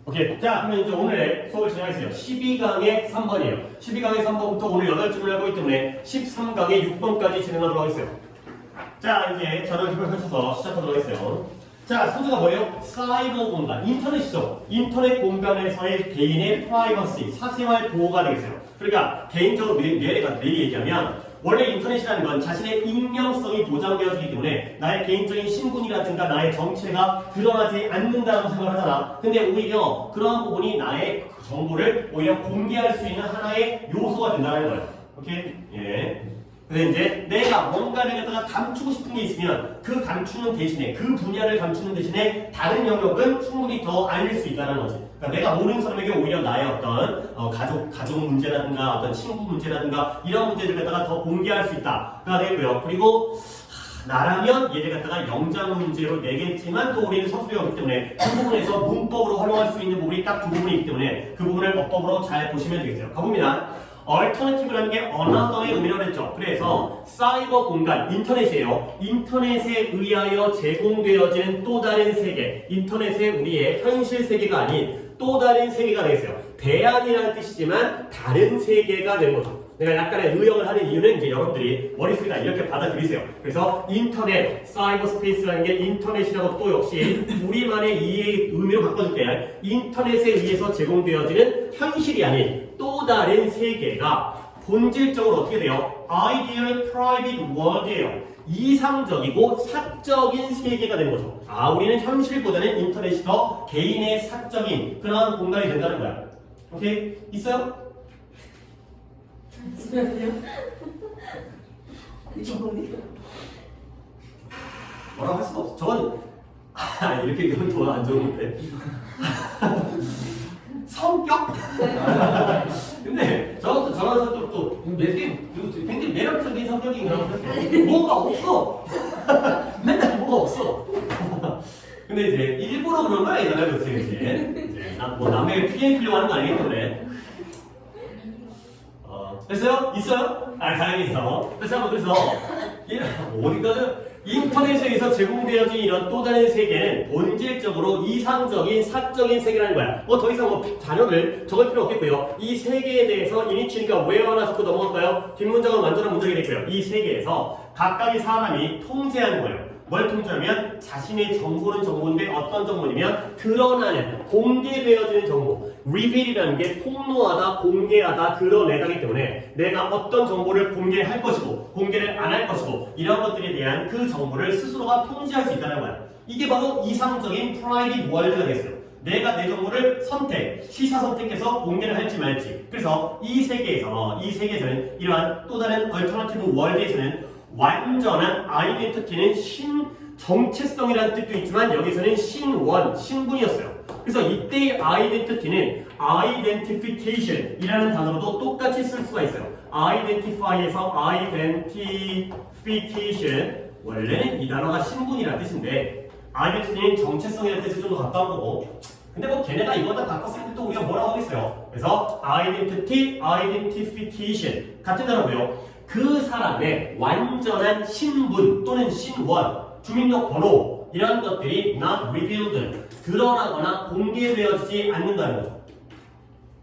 오케이. 자, 그러면 이제 오늘의 수업을 진행하겠습니다. 12강의 3번이에요. 12강의 3번부터 오늘 8줄을 하고 있기 때문에 13강의 6번까지 진행하도록 하겠어요. 자, 이제 자료를 펼쳐서 시작하도록 하겠어요. 자, 소재가 뭐예요? 사이버 공간, 인터넷이죠. 인터넷 공간에서의 개인의 프라이버시, 사생활 보호가 되겠어요. 그러니까 개인적으로 미리 얘기하면 원래 인터넷이라는 건 자신의 익명성이 보장되어지기 때문에 나의 개인적인 신분이라든가 나의 정체가 드러나지 않는다고 생각을 하잖아. 근데 오히려 그러한 부분이 나의 정보를 오히려 공개할 수 있는 하나의 요소가 된다는 거예요. 오케이? 예. 근데 이제 내가 뭔가를 갖다가 감추고 싶은 게 있으면 그 감추는 대신에 그 분야를 감추는 대신에 다른 영역은 충분히 더 알릴 수 있다는 거지. 그러니까 내가 모르는 사람에게 오히려 나의 어떤 가족 문제라든가 어떤 친구 문제라든가 이런 문제를 갖다가 더 공개할 수 있다가 되고요. 그리고 나라면 얘를 갖다가 영장 문제로 내겠지만 또 우리는 서술형이기 때문에 그 부분에서 문법으로 활용할 수 있는 부분이 딱 두 부분이기 때문에 그 부분을 어법으로 잘 보시면 되겠어요. 가봅니다. alternative라는 게 another의 의미라고 했죠. 그래서 사이버 공간, 인터넷이에요. 인터넷에 의하여 제공되어지는 또 다른 세계, 인터넷의 우리의 현실 세계가 아닌 또 다른 세계가 되겠어요. 대안이라는 뜻이지만 다른 세계가 되는 거죠. 내가 약간의 의역을 하는 이유는 이제 여러분들이 머릿속에다 이렇게 받아들이세요. 그래서 인터넷, 사이버 스페이스라는 게 인터넷이라고 또 역시 우리만의 이해의 의미로 바꿔줄게. 인터넷에 의해서 제공되어지는 현실이 아닌 또 다른 세계가 본질적으로 어떻게 돼요? Ideal Private World이에요. 이상적이고 사적인 세계가 되는 거죠. 우리는 현실보다는 인터넷이 더 개인의 사적인 그런 공간이 된다는 거야. 오케이? 있어요? 잠시만요. 뭐라고 할 수가 없어. 저건 이렇게 얘기하면 더 안 좋은데. 성격? 근데 저것도 저런 성격도 굉장히 매력적인 성격인 그런 뭐가 없어. 맨날 뭐가 없어. 근데 이제 일부러 그런 거 아니잖아요, 그치? 이제 뭐 남에게 피해 주려고 하는 거 아니기 때문에. 됐어요? 있어요? 다행이죠. 그래서 어디까지 인터넷에서 제공되어진 이런 또 다른 세계는 본질적으로 이상적인 사적인 세계라는 거야. 더 이상 단어를 적을 필요 없겠고요. 이 세계에 대해서 이니치니까 왜 하나 적고 넘어갈까요? 뒷문장은 완전한 문장이 되겠고요. 이 세계에서 각각의 사람이 통제하는 거예요. 뭘 통제하면 자신의 정보는 정보인데 어떤 정보냐면 드러나는 공개되어지는 정보. 리빌이라는 게 폭로하다, 공개하다, 드러내다기 때문에 내가 어떤 정보를 공개할 것이고 공개를 안 할 것이고 이런 것들에 대한 그 정보를 스스로가 통제할 수 있다는 거야. 이게 바로 이상적인 프라이빗 월드가 됐어요. 내가 내 정보를 시사 선택해서 공개를 할지 말지. 그래서 이 세계에서는 이러한 또 다른 얼터너티브 월드에서는 완전한 아이덴티티는 정체성이라는 뜻도 있지만 여기서는 신분이었어요. 그래서 이때의 아이덴티티는 identification이라는 단어로도 똑같이 쓸 수가 있어요. identify에서 identification 원래는 이 단어가 신분이라는 뜻인데 identity는 정체성이라는 뜻이 좀 더 가까운 거고 근데 걔네가 이거 다 바꿨을 때 또 우리가 뭐라고 하겠어요. 그래서 identity, identification 같은 단어고요. 그 사람의 완전한 신분 또는 신원, 주민등록번호 이런 것들이 not revealed, 드러나거나 공개되어지지 않는다는 거죠.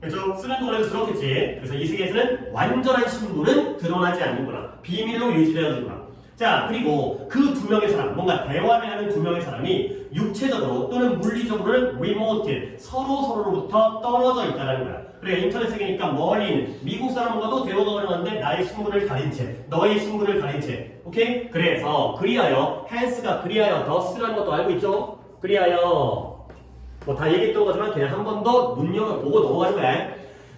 그렇죠? 쓰는 동안에도 그렇겠지. 그래서 이 세계에서는 완전한 신분은 드러나지 않는구나. 비밀로 유지되어지구나. 자, 그리고 그 두 명의 사람, 뭔가 대화를 하는 두 명의 사람이 육체적으로 또는 물리적으로는 remote, 서로로부터 떨어져 있다는 거야. 그래, 인터넷 세계니까 멀리 있는 미국 사람과도 대화가 가능한데 나의 신분을 가린 채, 너의 신분을 가린 채. 오케이? 그래서 그리하여, hence가 그리하여 thus라는 것도 알고 있죠? 그리하여 다 얘기했던 거지만 그냥 한 번 더 눈여겨보고 넘어가는 거야.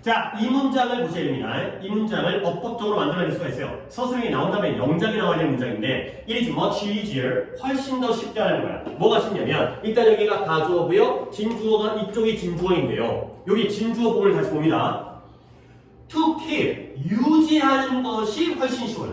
자, 이 문장을 보셔야 됩니다. 이 문장을 어법적으로 만들어낼 수가 있어요. 서술형이 나온 다음에 영작이 나와야 되는 문장인데 it is much easier, 훨씬 더 쉽다는 거야. 뭐가 쉽냐면 일단 여기가 가주어고요. 진주어가 이쪽이 진주어인데요. 여기 진주어 부분을 다시 봅니다. to keep, 유지하는 것이 훨씬 쉬워요.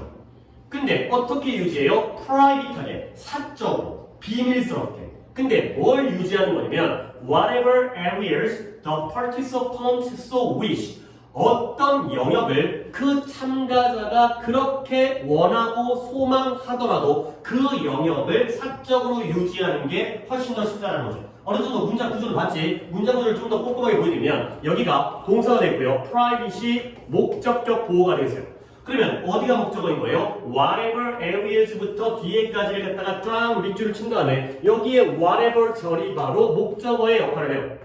근데 어떻게 유지해요? private하게, 사적으로, 비밀스럽게. 근데 뭘 유지하는 거냐면 whatever areas the participants so wish, 어떤 영역을 그 참가자가 그렇게 원하고 소망하더라도 그 영역을 사적으로 유지하는 게 훨씬 더 쉽다는 거죠. 어느 정도 문장 구조를 봤지? 문장 구조를 좀 더 꼼꼼하게 보여드리면 여기가 동사가 되고요. privacy 목적격 보호가 되겠어요. 그러면 어디가 목적어인 거예요? whatever areas부터 뒤에까지를 갖다가 쫙 밑줄을 친 다음에 여기에 whatever 절이 바로 목적어의 역할을 해요.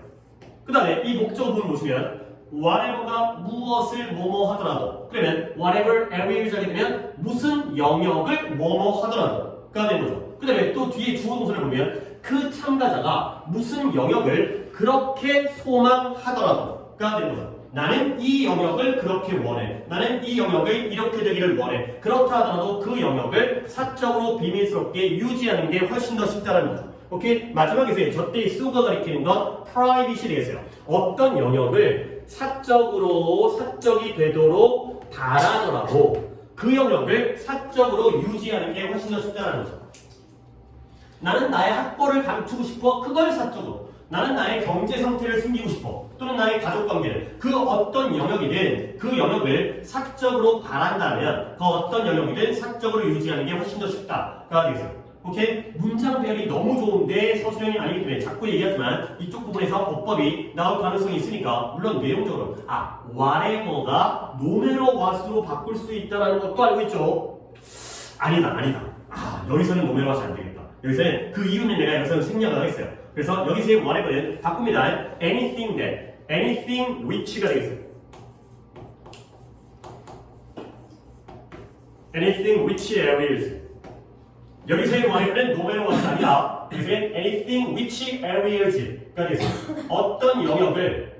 그 다음에 이 목적어 부분 보시면 whatever가 무엇을 뭐뭐 하더라도 그러면 whatever areas 하게 되면 무슨 영역을 뭐뭐 하더라도가 되는 거죠. 그 다음에 또 뒤에 주어 동사를 보면 그 참가자가 무슨 영역을 그렇게 소망하더라도가 되는 거죠. 나는 이 영역을 그렇게 원해. 나는 이 영역을 이렇게 되기를 원해. 그렇다 하더라도 그 영역을 사적으로 비밀스럽게 유지하는 게 훨씬 더 쉽다는 거죠. 오케이? 마지막에 저때 수가 가리키는 건 privacy 되겠어요. 어떤 영역을 사적이 되도록 바라더라도 그 영역을 사적으로 유지하는 게 훨씬 더 쉽다는 거죠. 나는 나의 학벌을 감추고 싶어. 그걸 사적으로. 나는 나의 경제 상태를 숨기고 싶어. 또는 나의 가족관계를. 그 어떤 영역이든 그 영역을 사적으로 바란다면 그 어떤 영역이든 사적으로 유지하는 게 훨씬 더 쉽다가 되겠어요. 오케이? 문장 배열이 너무 좋은데 서술형이 아니기 때문에 자꾸 얘기하지만 이쪽 부분에서 어법이 나올 가능성이 있으니까 물론 내용적으로 whatever가 nome로 what으로 바꿀 수 있다는 것도 알고 있죠? 아니다. 여기서는 nome로 what이 안 되겠다. 여기서는 그 이유는 내가 여기서는 생략을 하겠어요. 그래서 여기서의 whatever는 바꿉니다. anything that, anything which가 되겠어요. anything which areas. 여기서의 whatever는 nome로 what이 아니라 여기서의 anything which areas가 되겠어요. 어떤 영역을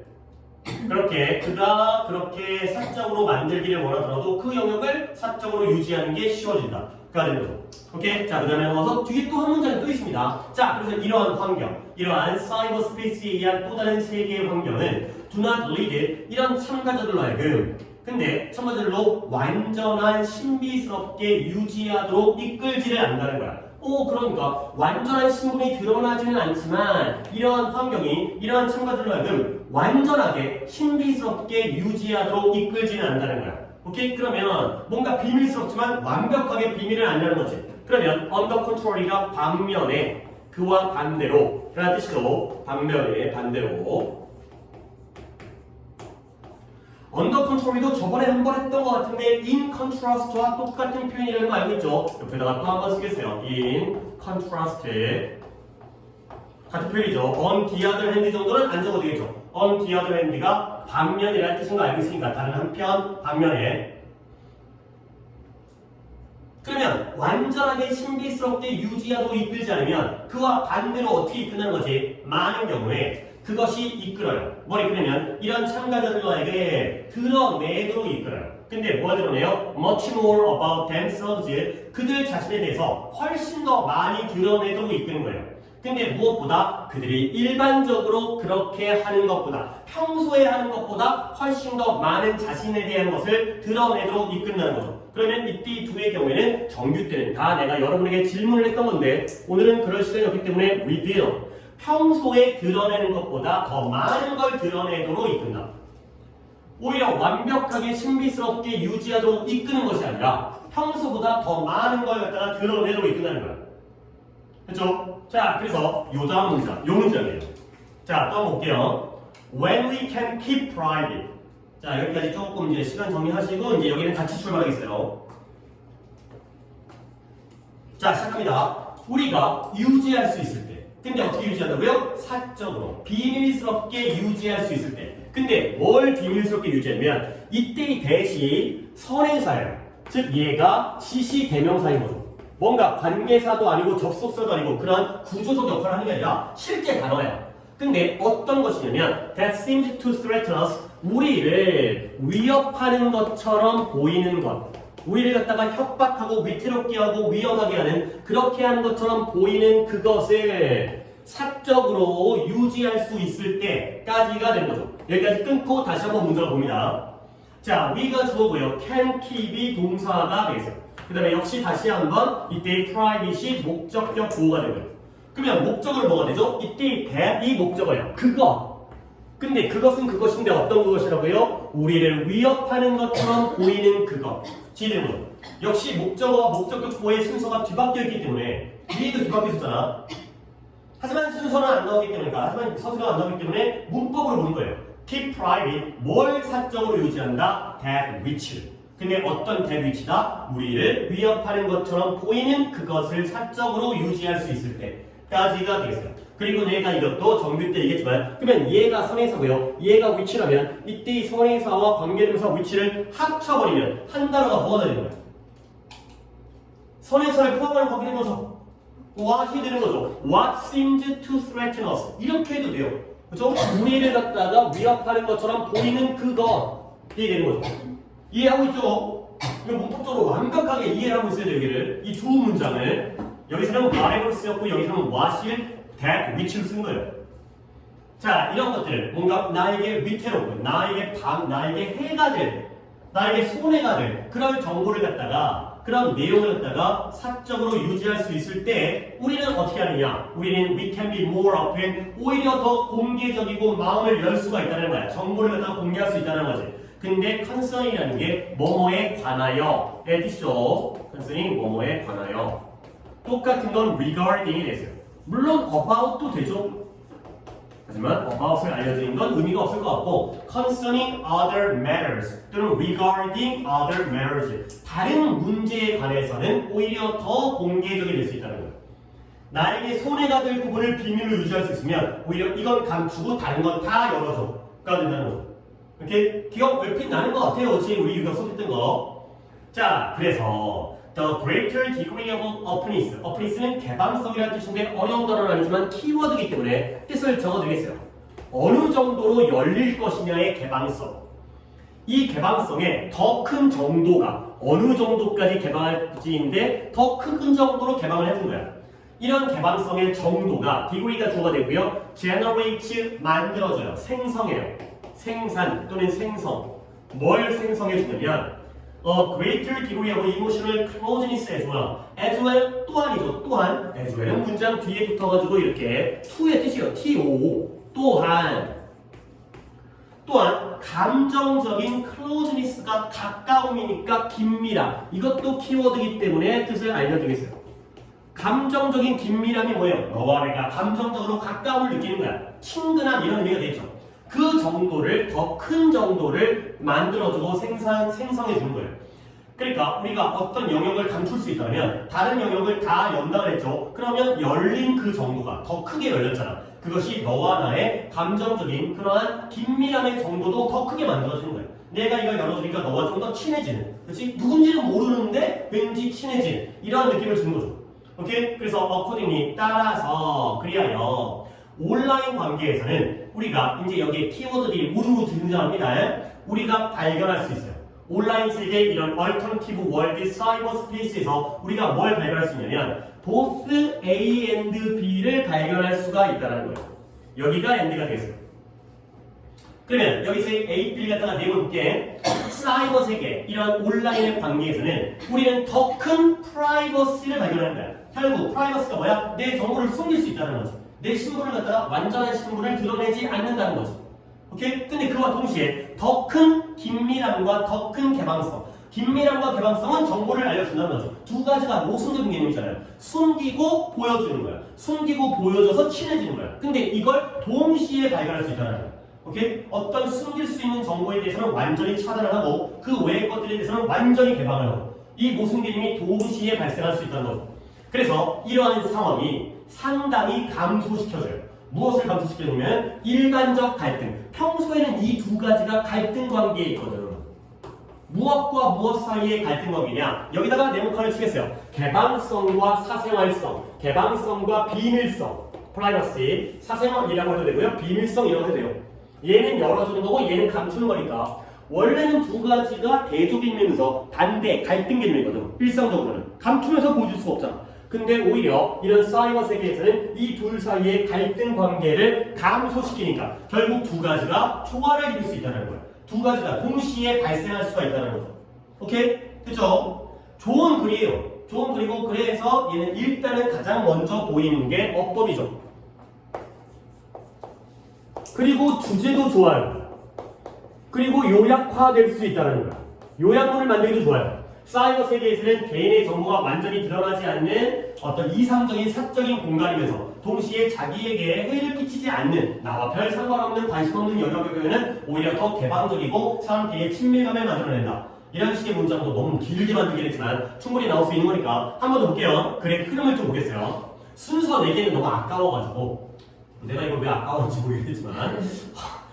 그가 그렇게 사적으로 만들기를 원하더라도 그 영역을 사적으로 유지하는 게 쉬워진다. 가 되는 거죠. 오케이? 자, 그 다음에 넘어가서 뒤에 또 한 문장이 또 있습니다. 자, 그래서 이러한 환경, 이러한 사이버 스페이스에 의한 또 다른 세계의 환경은 do not lead 이런 참가자들로 하여금 근데 참가자들로 완전한 신비스럽게 유지하도록 이끌지를 않는다는 거야. 그러니까 완전한 신분이 드러나지는 않지만 이러한 환경이 이러한 참가자들로 하여금 완전하게 신비스럽게 유지하도록 이끌지는 않는다는 거야. 오케이? 그러면 뭔가 비밀스럽지만 완벽하게 비밀을 안다는 거지. 그러면 under control이가 반면에 그와 반대로 라는 뜻이죠. 반대로 under control도 저번에 한 번 했던 것 같은데 in contrast와 똑같은 표현이라는 거 알고 있죠? 옆에다가 또 한 번 쓰겠어요. in contrast 같은 표현이죠. on the other hand 정도는 안 적어도 되겠죠. on the other hand가 반면이라는 뜻인 거 알고 있으니까 다른 한편 반면에 그러면 완전하게 신비스럽게 유지하도록 이끌지 않으면 그와 반대로 어떻게 이끈다는 거지? 많은 경우에 그것이 이끌어요. 뭘 이끌면 이런 참가자들에게 드러내도록 이끌어요. 근데 뭘 드러내요? much more about themselves 그들 자신에 대해서 훨씬 더 많이 드러내도록 이끄는 거예요. 근데 무엇보다 그들이 일반적으로 그렇게 하는 것보다 평소에 하는 것보다 훨씬 더 많은 자신에 대한 것을 드러내도록 이끈다는 거죠. 그러면 이때 이 두 개의 경우에는 정규 때는 다 내가 여러분에게 질문을 했던 건데 오늘은 그럴 시간이 없기 때문에 reveal 평소에 드러내는 것보다 더 많은 걸 드러내도록 이끈다. 오히려 완벽하게 신비스럽게 유지하도록 이끄는 것이 아니라 평소보다 더 많은 걸 갖다가 드러내도록 이끈다는 거야. 그렇죠? 자, 그래서 요 다음 문장, 요 문장이에요. 자, 또 한번 볼게요. When we can keep private. 자, 여기까지 조금 이제 시간 정리하시고 이제 여기는 같이 출발하겠어요. 자, 시작합니다. 우리가 유지할 수 있을 때. 근데 어떻게 유지한다고요? 사적으로 비밀스럽게 유지할 수 있을 때. 근데 뭘 비밀스럽게 유지하냐면 이때의 대시 선행사예요. 즉 얘가 지시 대명사인 거죠. 뭔가 관계사도 아니고 접속사도 아니고 그런 구조적 역할을 하는 게 아니라 실제 단어예요. 근데 어떤 것이냐면 that seems to threaten us 우리를 위협하는 것처럼 보이는 것 우리를 갖다가 협박하고 위태롭게 하고 위험하게 하는 그렇게 하는 것처럼 보이는 그것을 사적으로 유지할 수 있을 때까지가 된 거죠. 여기까지 끊고 다시 한번 문장을 봅니다. 자, we가 주어고요. can keep이 동사가 되겠어요. 그 다음에 역시 다시 한번 이때의 privacy 목적격 보호가 되고요. 그러면 목적을 뭐가 되죠? 이때 that이 목적어예요. 그거. 근데 그것은 그것인데 어떤 그것이라고요? 우리를 위협하는 것처럼 보이는 그것. 질문. 역시 목적어와 목적격 보호의 순서가 뒤바뀌어 있기 때문에 위에도 뒤바뀌어 있었잖아. 하지만 순서는 안 나오기 때문에, 하지만 서술은 안 나오기 때문에 문법으로 보는 거예요. Keep private, 뭘 사적으로 유지한다? That which. 근데 어떤 that which다? 우리를 위협하는 것처럼 보이는 그것을 사적으로 유지할 수 있을 때까지가 되겠어요. 그리고 내가 이것도 정규 때 얘기했지만, 그러면 얘가 선행사고요, 얘가 which라면 이때 이 선행사와 관계대명사 which를 합쳐버리면 한 단어가 뭐가 되는 거예요? 선행사를 포함하는 관계대명사 what이 되는 거죠. What seems to threaten us. 이렇게 해도 돼요. 그렇죠? 우리를 갖다가 위협하는 것처럼 보이는 그것이 되는 거죠. 이해하고 있죠? 이거 문법적으로 완벽하게 이해를 하고 있어야 돼요. 여기를. 이 두 문장을. 여기서는 whatever 쓰였고 여기서는 what을 that, which를 쓴 거예요. 자, 이런 것들 뭔가 나에게 위태롭고 나에게 해가 될, 나에게 손해가 될 그런 정보를 갖다가 그런 내용을 갖다가 사적으로 유지할 수 있을 때 우리는 어떻게 하느냐? 우리는 we can be more open, 오히려 더 공개적이고 마음을 열 수가 있다는 거야. 정보를 갖다가 공개할 수 있다는 거지. 근데 concern이라는 게 뭐뭐에 관하여의 뜻이죠. concerning 뭐뭐에 관하여. 똑같은 건 regarding이 됐어요. 물론 about도 되죠. 하지만 about을 알려드리는 건 의미가 없을 것 같고 concerning other matters 또는 regarding other matters 다른 문제에 관해서는 오히려 더 공개적이 될 수 있다는 거예요. 나에게 손해가 될 부분을 비밀로 유지할 수 있으면 오히려 이건 감추고 다른 건 다 열어줘가 된다는 거죠. 이렇게 기억 얼핏 나는 것 같아요. 지금 우리 이거 소개했던 거. 자, 그래서 the greater degree of openness. openness는 개방성이라는 뜻인데 어려운 단어는 아니지만 키워드이기 때문에 뜻을 적어드리겠어요. 어느 정도로 열릴 것이냐의 개방성. 이 개방성의 더 큰 정도가 어느 정도까지 개방할지인데 더 큰 정도로 개방을 해준 거야. 이런 개방성의 정도가 degree가 주어가 되고요. generate 만들어져요. 생성해요. 생산 또는 생성. 뭘 생성해 주느냐? A greater degree of emotional closeness as well. as well 또한이죠. 또한 as well은 문장 뒤에 붙어가지고 이렇게 to의 뜻이에요. to 또한 감정적인 closeness가 가까움이니까 긴밀함. 이것도 키워드이기 때문에 뜻을 알려드리겠어요. 감정적인 긴밀함이 뭐예요? 너와 내가 감정적으로 가까움을 느끼는 거야. 친근함 이런 의미가 되죠. 그 정도를 더 큰 정도를 만들어주고 생성해 주는 거예요. 그러니까 우리가 어떤 영역을 감출 수 있다면 다른 영역을 다 연다 그랬죠. 그러면 열린 그 정도가 더 크게 열렸잖아. 그것이 너와 나의 감정적인 그러한 긴밀함의 정도도 더 크게 만들어지는 거예요. 내가 이걸 열어주니까 너와 좀 더 친해지는, 그렇지? 누군지는 모르는데 왠지 친해지는 이러한 느낌을 주는 거죠. 오케이? 그래서 accordingly 따라서 그리하여 온라인 관계에서는 우리가 이제 여기에 키워드들이 우르르 등장합니다. 우리가 발견할 수 있어요. 온라인 세계 이런 alternative world cyber space에서 우리가 뭘 발견할 수 있냐면 both A and B를 발견할 수가 있다는 거예요. 여기가 and가 되겠어요. 그러면 여기서 A, B를 갖다가 내볼게. 사이버 세계 이런 온라인의 관계에서는 우리는 더 큰 프라이버시를 발견하는 거야. 결국 프라이버시가 뭐야? 내 정보를 숨길 수 있다는 거지. 내 신분을 갖다가 완전한 신분을 드러내지 않는다는 거죠. 오케이? 근데 그와 동시에 더 큰 긴밀함과 더 큰 개방성. 긴밀함과 개방성은 정보를 알려준다는 거죠. 두 가지가 모순적인 개념이잖아요. 숨기고 보여주는 거야. 숨기고 보여줘서 친해지는 거야. 근데 이걸 동시에 발견할 수 있다는 거야. 오케이? 어떤 숨길 수 있는 정보에 대해서는 완전히 차단을 하고 그 외의 것들에 대해서는 완전히 개방을 하고 이 모순 개념이 동시에 발생할 수 있다는 거죠. 그래서 이러한 상황이 상당히 감소시켜줘요. 무엇을 감소시켜주면 일반적 갈등. 평소에는 이 두 가지가 갈등 관계에 있거든. 무엇과 무엇 사이의 갈등 관계냐? 여기다가 네모칸을 치겠어요. 개방성과 사생활성, 개방성과 비밀성, 프라이버시, 사생활이라고 해도 되고요. 비밀성이라고 해도 돼요. 얘는 열어주는 거고 얘는 감추는 거니까 원래는 두 가지가 대조개념이면서 반대, 갈등 개념이거든. 일상적으로는. 감추면서 보여줄 수가 없잖아. 근데 오히려 이런 사이버 세계에서는 이 둘 사이의 갈등 관계를 감소시키니까 결국 두 가지가 조화를 이룰 수 있다는 거예요. 두 가지가 동시에 발생할 수가 있다는 거죠. 오케이? 그쵸? 좋은 글이에요. 좋은 글이고 그래서 얘는 일단은 가장 먼저 보이는 게 어법이죠. 그리고 주제도 좋아요. 그리고 요약화될 수 있다는 거예요. 요약문을 만들기도 좋아요. 사이버 세계에서는 개인의 정보가 완전히 드러나지 않는 어떤 이상적인 사적인 공간이면서 동시에 자기에게 해를 끼치지 않는 나와 별 상관없는 관심 없는 영역에는 오히려 더 개방적이고 사람끼리의 친밀감을 만들어낸다. 이런 식의 문장도 너무 길게 만들긴 했지만 충분히 나올 수 있는 거니까 한 번 더 볼게요. 글의 흐름을 좀 보겠어요. 순서 4개는 너무 아까워가지고 내가 이걸 왜 아까웠는지 모르겠지만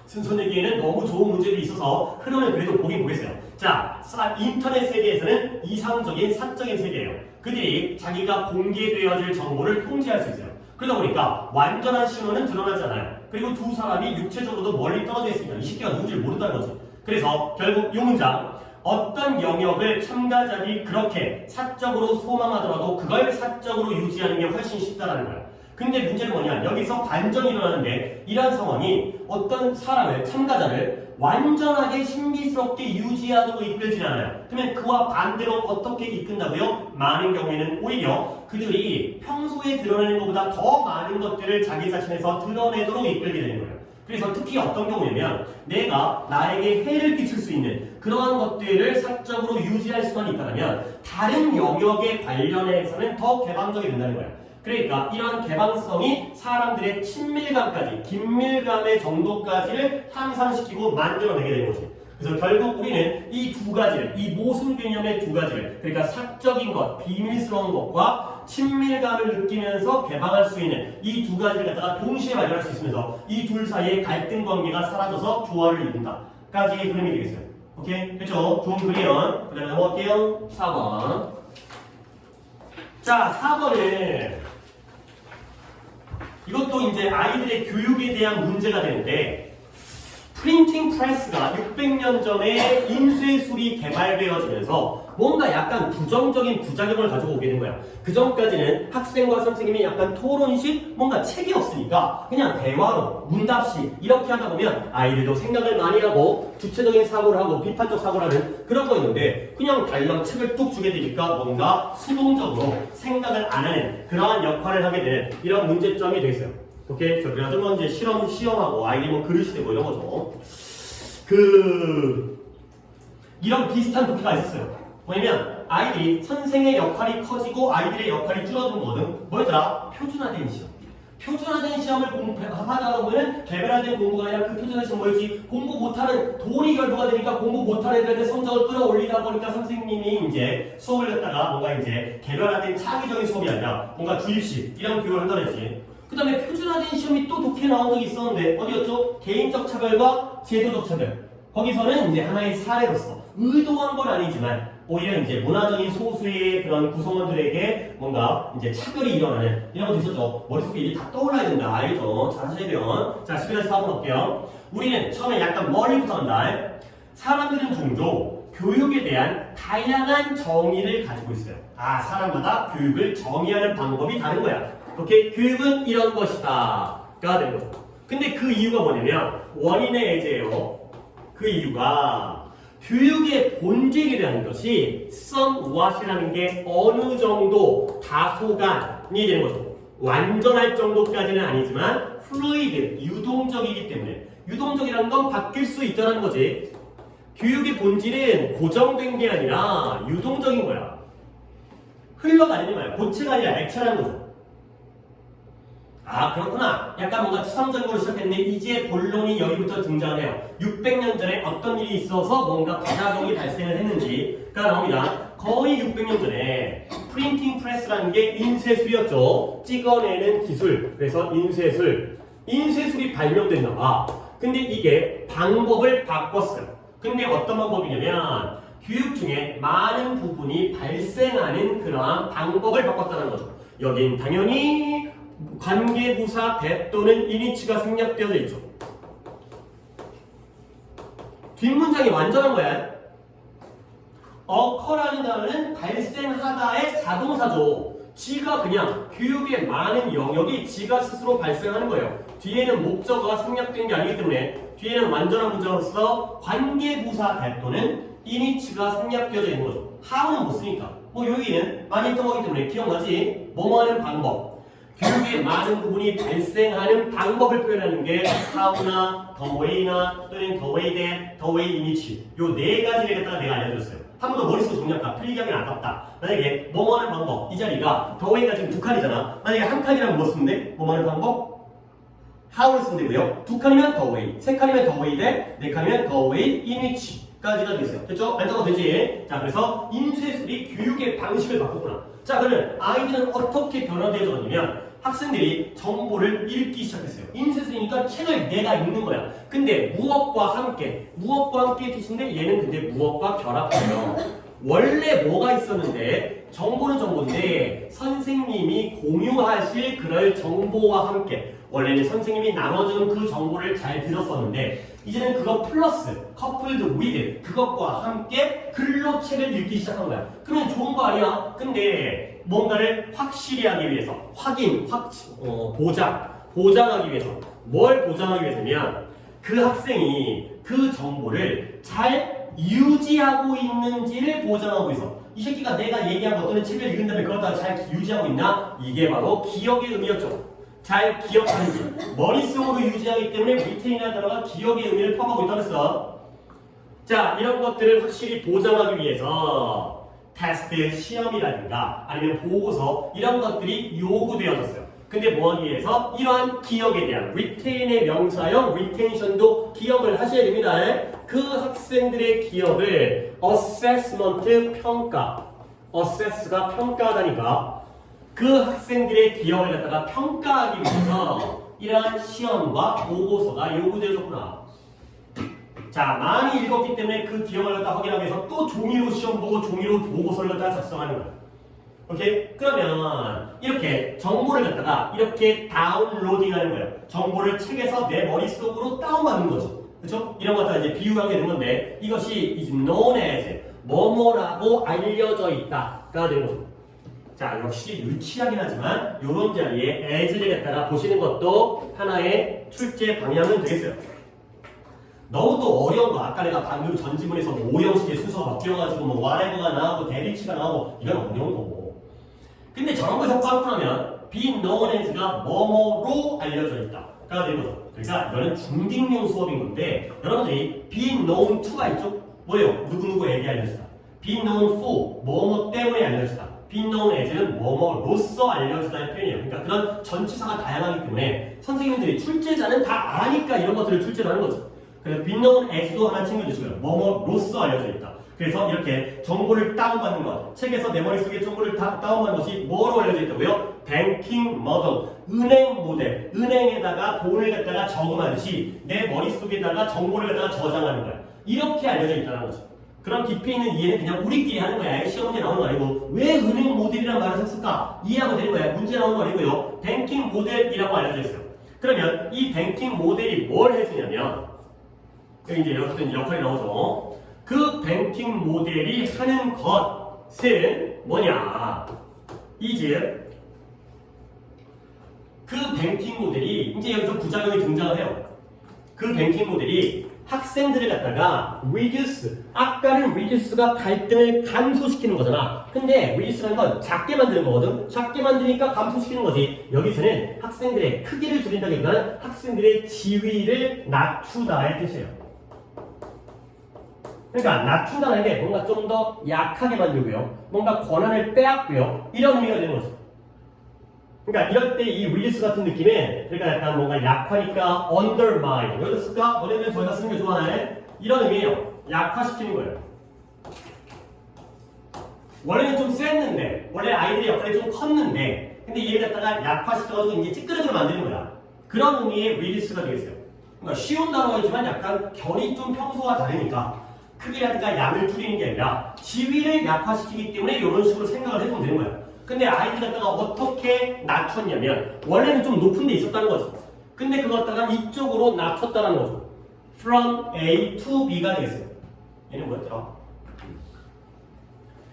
순서 4개에는 너무 좋은 문제들이 있어서 흐름을 그래도 보긴 보겠어요. 자, 인터넷 세계에서는 이상적인 사적인 세계예요. 그들이 자기가 공개되어질 정보를 통제할 수 있어요. 그러다 보니까 완전한 신호는 드러나지 않아요. 그리고 두 사람이 육체적으로도 멀리 떨어져 있으니까 이 새끼가 누군지를 모른다는 거지. 그래서 결국 이 문장 어떤 영역을 참가자들이 그렇게 사적으로 소망하더라도 그걸 사적으로 유지하는 게 훨씬 쉽다라는 거야. 근데 문제는 뭐냐? 여기서 반전이 일어나는데 이러한 상황이 어떤 사람을, 참가자를 완전하게 신비스럽게 유지하도록 이끌지 않아요. 그러면 그와 반대로 어떻게 이끈다고요? 많은 경우에는 오히려 그들이 평소에 드러내는 것보다 더 많은 것들을 자기 자신에서 드러내도록 이끌게 되는 거예요. 그래서 특히 어떤 경우냐면 내가 나에게 해를 끼칠 수 있는 그러한 것들을 사적으로 유지할 수만 있다면 다른 영역에 관련해서는 더 개방적이 된다는 거예요. 그러니까 이러한 개방성이 사람들의 친밀감까지, 긴밀감의 정도까지를 향상시키고 만들어내게 되는 거지. 그래서 결국 우리는 이 두 가지를, 이 모순 개념의 두 가지를, 그러니까 사적인 것, 비밀스러운 것과 친밀감을 느끼면서 개방할 수 있는 이 두 가지를 갖다가 동시에 발견할 수 있으면서 이 둘 사이의 갈등 관계가 사라져서 조화를 이룬다. 까지의 그림이 되겠어요. 오케이? 그렇죠? 좋은 그림. 그 다음에 넘어갈게요. 4번. 자, 4번은 이것도 이제 아이들의 교육에 대한 문제가 되는데 프린팅 프레스가 600년 전에 인쇄술이 개발되어지면서 뭔가 약간 부정적인 부작용을 가지고 오게 된 거야. 그 전까지는 학생과 선생님이 약간 토론식 뭔가 책이 없으니까 그냥 대화로 문답식 이렇게 하다 보면 아이들도 생각을 많이 하고 주체적인 사고를 하고 비판적 사고를 하는 그런 거였는데 그냥 달랑 책을 뚝 주게 되니까 뭔가 수동적으로 생각을 안 하는 그러한 역할을 하게 되는 이런 문제점이 되겠어요. 오케이? 그래가지고 이제 시험하고 아이들이 뭐 그릇이 되고 이런 거죠. 이런 비슷한 도피가 있었어요. 뭐냐면 아이들이 선생의 역할이 커지고 아이들의 역할이 줄어든 거거든. 뭐였더라? 표준화된 시험. 표준화된 시험을 하다 보면 개별화된 공부가 아니라 그 표준화된 시험 뭐였지? 공부 못하는 돈이 결부가 되니까 공부 못하는 애들한테 성적을 끌어올리다 보니까 선생님이 이제 수업을 갖다가 뭔가 이제 개별화된 창의적인 수업이 아니라 뭔가 주입식 이런 교육을 한다고 했지. 그 다음에 표준화된 시험이 또 독해 나온 적이 있었는데 어디였죠? 개인적 차별과 제도적 차별. 거기서는 이제 하나의 사례로서 의도한 건 아니지만 오히려 이제 문화적인 소수의 그런 구성원들에게 뭔가 이제 차별이 일어나는 이런 것도 있었죠. 머릿속에 일이 다 떠올라야 된다. 알죠? 잘 하셔야 돼요. 자, 11에서 4번 볼게요. 우리는 처음에 약간 멀리부터 한다. 사람들은 종종 교육에 대한 다양한 정의를 가지고 있어요. 아, 사람마다 교육을 정의하는 방법이 다른 거야. 오케이? 교육은 이런 것이다. 가 되는 거죠. 근데 그 이유가 뭐냐면 원인의 애제예요. 그 이유가 교육의 본질이라는 것이 somewhat이라는 게 어느 정도 다소간이 되는 거죠. 완전할 정도까지는 아니지만 fluid, 유동적이기 때문에 유동적이라는 건 바뀔 수 있다는 거지. 교육의 본질은 고정된 게 아니라 유동적인 거야. 흘러다니는 거야. 고체가 아니라 액체라는 거죠. 아, 그렇구나. 약간 뭔가 추상적인 걸로 시작했는데 이제 본론이 여기부터 등장을 해요. 600년 전에 어떤 일이 있어서 뭔가 부작용이 발생을 했는지가 나옵니다. 거의 600년 전에 프린팅 프레스라는 게 인쇄술이었죠. 찍어내는 기술. 그래서 인쇄술이 발명됐나 봐. 근데 이게 방법을 바꿨어요. 근데 어떤 방법이냐면 교육 중에 많은 부분이 발생하는 그러한 방법을 바꿨다는 거죠. 여긴 당연히 관계부사 대 또는 이니치가 생략되어져 있죠. 뒷문장이 완전한 거야. occur라는 단어는 발생하다의 자동사죠. 지가 그냥 교육의 많은 영역이 지가 스스로 발생하는 거예요. 뒤에는 목적어가 생략된 게 아니기 때문에 뒤에는 완전한 문장으로서 관계부사 대 또는 이니치가 생략되어져 있는 거죠. how는 못 쓰니까. 여기는 많이 했던 거기 때문에 기억나지? 뭐뭐 하는 방법. 교육의 많은 부분이 발생하는 방법을 표현하는 게 how나 the way나 또는 the way that, the way in which 요 네 가지를 갖다가 내가 알려줬어요. 한 번 더 머릿속에 정리할까? 틀리게 하면 아깝다. 만약에 뭐뭐 하는 방법, 이 자리가 the way가 지금 두 칸이잖아. 만약에 한 칸이라면 뭐 쓰면 돼? 뭐뭐 하는 방법? how를 쓰면 되고요. 두 칸이면 the way, 세 칸이면 the way 대, 네 칸이면 the way in which 까지가 되겠어요. 됐죠? 안 적어도 되지? 자, 그래서 인쇄술이 교육의 방식을 바꿨구나. 자, 그러면 아이들은 어떻게 변화되어졌냐면 학생들이 정보를 읽기 시작했어요. 인쇄술이니까 책을 내가 읽는 거야. 근데 무엇과 함께 뜻인데 얘는 근데 무엇과 결합해요. 원래 뭐가 있었는데 정보는 정보인데 선생님이 공유하실 그럴 정보와 함께 원래는 선생님이 나눠주는 그 정보를 잘 들었었는데 이제는 그거 플러스 coupled with 그것과 함께 글로 책을 읽기 시작한 거야. 그러면 좋은 거 아니야? 근데 뭔가를 확실히 하기 위해서 보장하기 위해서 뭘 보장하기 위해서냐 그 학생이 그 정보를 잘 유지하고 있는지를 보장하고 있어. 이 새끼가 내가 얘기한 어떤 책을 읽은 다음에 그걸 다 잘 유지하고 있나? 이게 바로 기억의 의미였죠. 잘 기억하는지 머릿속으로 유지하기 때문에 리테인이라는 단어가 기억의 의미를 포함하고 있다고 했어. 자, 이런 것들을 확실히 보장하기 위해서 테스트, 시험이라든가 아니면 보고서 이런 것들이 요구되어졌어요. 근데 뭐 하기 위해서? 이러한 기억에 대한 retain의 명사형 retention도 기억을 하셔야 됩니다. 그 학생들의 기억을 assessment 평가 assess가 평가하다니까 그 학생들의 기억을 갖다가 평가하기 위해서 이러한 시험과 보고서가 요구되어졌구나. 자, 많이 읽었기 때문에 그 기억을 갖다 확인하기 위해서 또 종이로 시험 보고 종이로 보고서를 갖다가 작성하는 거야. 오케이? 그러면 이렇게 정보를 갖다가 이렇게 다운로딩하는 거예요. 정보를 책에서 내 머릿속으로 다운받는 거죠. 그렇죠? 이런 것 갖다가 이제 비유하게 되는 건데 이것이 is known as 뭐뭐라고 알려져 있다가 되는 거죠. 자, 역시 유치하긴 하지만 이런 자리에 as를 갖다가 보시는 것도 하나의 출제 방향은 되겠어요. 너무 또 어려운 거 아까 내가 방금 전 지문에서 5형식의 순서가 바뀌어가지고 뭐 whatever가 나오고 대리치가 나오고 이건 어려운 거고 근데 저런 거 자꾸 하고 나면 be known as가 뭐뭐로 알려져 있다가 되는 거죠. 그러니까 이거는 중딩용 수업인 건데 여러분들이 be known to가 있죠? 뭐예요? 누구누구에게 알려지다. be known for 뭐뭐 때문에 알려지다. be known as는 뭐뭐로서 알려지다의 표현이에요. 그러니까 그런 전치사가 다양하기 때문에 선생님들이 출제자는 다 아니까 이런 것들을 출제를 하는 거죠. 그래서 be known as도 하나 챙겨주시고요. 뭐뭐로서 알려져 있다. 그래서 이렇게 정보를 다운받는 것, 책에서 내 머릿속에 정보를 다운받는 것이 뭐로 알려져 있다고요? banking model, 은행 모델, 은행에다가 돈을 갖다가 저금하듯이 내 머릿속에다가 정보를 갖다가 저장하는 거야. 이렇게 알려져 있다는 거죠. 그럼 깊이 있는 이해는 그냥 우리끼리 하는 거야. 시험 문제 나오는 거 아니고 왜 은행 모델이라는 말을 썼을까? 이해하면 되는 거야. 문제 나오는 거 아니고요. 뱅킹 모델이라고 알려져 있어요. 그러면 이 뱅킹 모델이 뭘 해주냐면 여기 이제 어떤 역할이 나오죠. 그 뱅킹 모델이 하는 것은 뭐냐? 이제 그 뱅킹 모델이 이제 여기서 부작용이 등장을 해요. 그 뱅킹 모델이 학생들을 갖다가 reduce, 아까는 reduce가 갈등을 감소시키는 거잖아. 근데 reduce라는 건 작게 만드는 거거든. 작게 만드니까 감소시키는 거지. 여기서는 학생들의 크기를 줄인다기보다는 학생들의 지위를 낮추다의 뜻이에요. 그러니까 낮춘다는 게 뭔가 좀 더 약하게 만들고요. 뭔가 권한을 빼앗고요. 이런 의미가 되는 거죠. 그러니까 이럴 때 이 reduce 같은 느낌은 그러니까 약간 뭔가 약하니까 undermine. 여기다 쓸까? 어린애들 저희가 쓰는 게 좋아하네. 이런 의미예요. 약화시키는 거예요. 원래는 좀 셌는데 원래 아이들의 역할이 좀 컸는데 근데 얘를 갖다가 약화시켜가지고 이제 찌끄러기로 만드는 거야. 그런 의미의 reduce가 되겠어요. 그러니까 쉬운 단어이지만 약간 결이 좀 평소와 다르니까 크기라든가 양을 줄이는 게 아니라 지위를 약화시키기 때문에 이런 식으로 생각을 해보면 되는 거야. 근데 아이들 갖다가 어떻게 낮췄냐면 원래는 좀 높은 데 있었다는 거죠. 근데 그거 갖다가 이쪽으로 낮췄다는 거죠. From A to B가 되겠어요. 얘는 뭐였죠?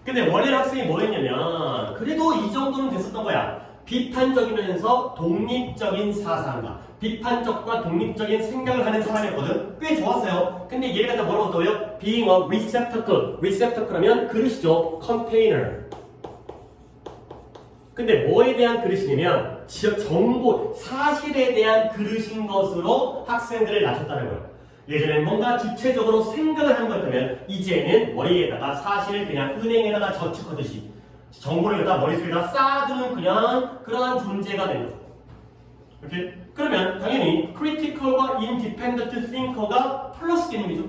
근데 원래 학생이 뭐 했냐면 그래도 이 정도는 됐었던 거야. 비판적이면서 독립적인 사상가, 비판적과 독립적인 생각을 하는 사람이었거든. 꽤 좋았어요. 근데 얘를 갖다 뭐라고 떠요? Being a receptacle. receptacle하면 그릇이죠. container. 근데 뭐에 대한 그릇이냐면 정보, 사실에 대한 그릇인 것으로 학생들을 낮췄다는 거예요. 예전에는 뭔가 주체적으로 생각을 하는 거였다면 이제는 머리에다가 사실을 그냥 은행에다가 저축하듯이 정보를 갖다 머릿속에다 쌓아두는 그냥 그러한 존재가 되는 거죠. 오케이? 그러면 당연히 critical과 independent thinker가 플러스 개념이죠.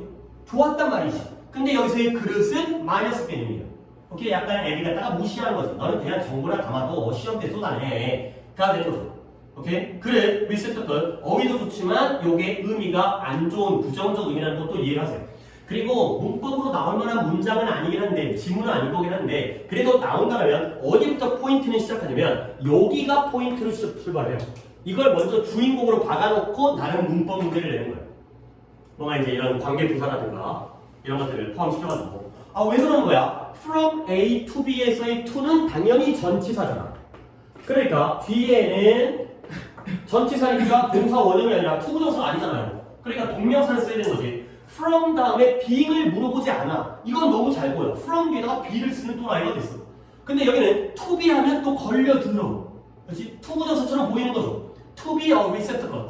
좋았단 말이지. 근데 여기서의 그릇은 마이너스 개념이에요. 오케이? 약간 애를 갖다가 무시하는 거지. 너는 그냥 정보를 담아도 시험 때 쏟아내. 가 되는 거죠. 오케이? 그래, 리셉터클 어휘도 좋지만 요게 의미가 안 좋은 부정적 의미라는 것도 이해를 하세요. 그리고 문법으로 나올 만한 문장은 아니긴 한데 지문은 아닐 거긴 한데 그래도 나온다면 어디부터 포인트는 시작하냐면 여기가 포인트로 출발해요. 이걸 먼저 주인공으로 박아놓고 나름 문법 문제를 내는 거예요. 뭔가 이제 이런 관계부사라든가 이런 것들을 포함시켜가지고 왜 그러는 거야? From A to B에서의 to는 당연히 전치사잖아. 그러니까 뒤에는 전치사니까 동사 원형이 아니라 투부정사가 아니잖아요. 그러니까 동명사를 써야 되는 거지. From 다음에 being을 물어보지 않아. 이건 너무 잘 보여. From 뒤에다가 be를 쓰는 또라이가 됐어. 근데 여기는 to be 하면 또 걸려들어. 그렇지? 투부정사처럼 보이는 거죠. To be a receptacle.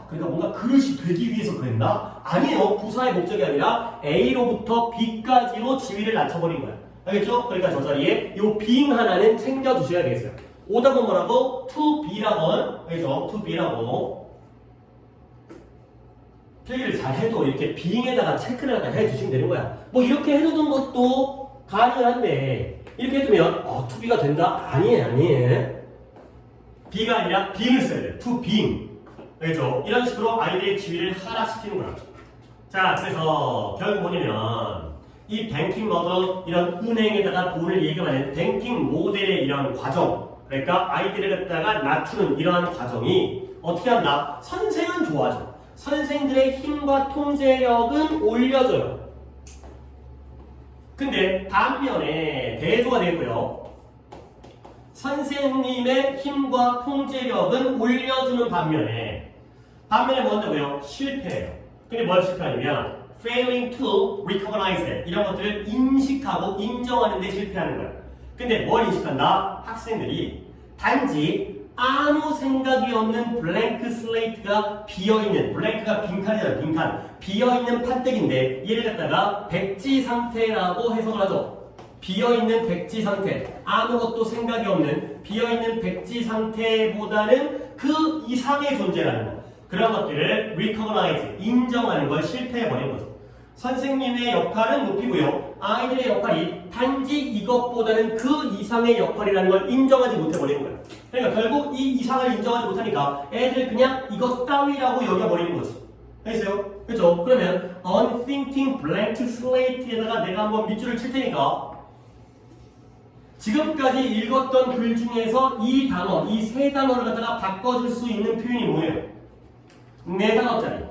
그러니까 뭔가 그릇이 되기 위해서 그랬나? 아니에요. 부사의 목적이 아니라 A로부터 B까지로 지위를 낮춰버린 거야. 알겠죠? 그러니까 저 자리에 이 being 하나는 챙겨주셔야 되겠어요. 오답은 뭐라고? to be라고. 알겠죠? to be라고. 필기를 잘 해도 이렇게 being에다가 체크를 해주시면 되는 거야. 뭐 이렇게 해두는 것도 가능한데 이렇게 해두면 to be가 된다? 아니에요. be가 아니라 being을 써야 돼요. to being. 알겠죠? 이런 식으로 아이들의 지위를 하락시키는 거야. 자, 그래서 결국 뭐냐면 이 뱅킹 모델, 이런 은행에다가 돈을 예금하는 뱅킹 모델의 이런 과정, 그러니까 아이들을 갖다가 낮추는 이러한 과정이 어떻게 한다? 선생은 좋아져. 선생들의 힘과 통제력은 올려줘요. 근데 반면에 대조가 되고요. 선생님의 힘과 통제력은 올려주는 반면에 뭔데고요? 실패해요. 근데 뭘 실패하냐면 failing to recognize it, 이런 것들을 인식하고 인정하는 데 실패하는 거야. 근데 뭘 인식한다? 학생들이 단지 아무 생각이 없는 블랭크 슬레이트가 비어있는, 블랭크가 빈칸이잖아, 빈칸. 비어있는 판때기인데 얘를 갖다가 백지 상태라고 해석을 하죠. 비어있는 백지 상태, 아무것도 생각이 없는 비어있는 백지 상태보다는 그 이상의 존재라는 거. 그런 것들을 recognize, 인정하는 걸 실패해버린 거죠. 선생님의 역할은 높이고요. 아이들의 역할이 단지 이것보다는 그 이상의 역할이라는 걸 인정하지 못해버리는 거예요. 그러니까 결국 이 이상을 인정하지 못하니까 애들 그냥 이것 따위라고 여겨버리는 거지. 알겠어요? 그렇죠? 그러면 unthinking blank slate에다가 내가 한번 밑줄을 칠 테니까 지금까지 읽었던 글 중에서 이 단어, 이 세 단어를 갖다가 바꿔줄 수 있는 표현이 뭐예요? 네 단어짜리.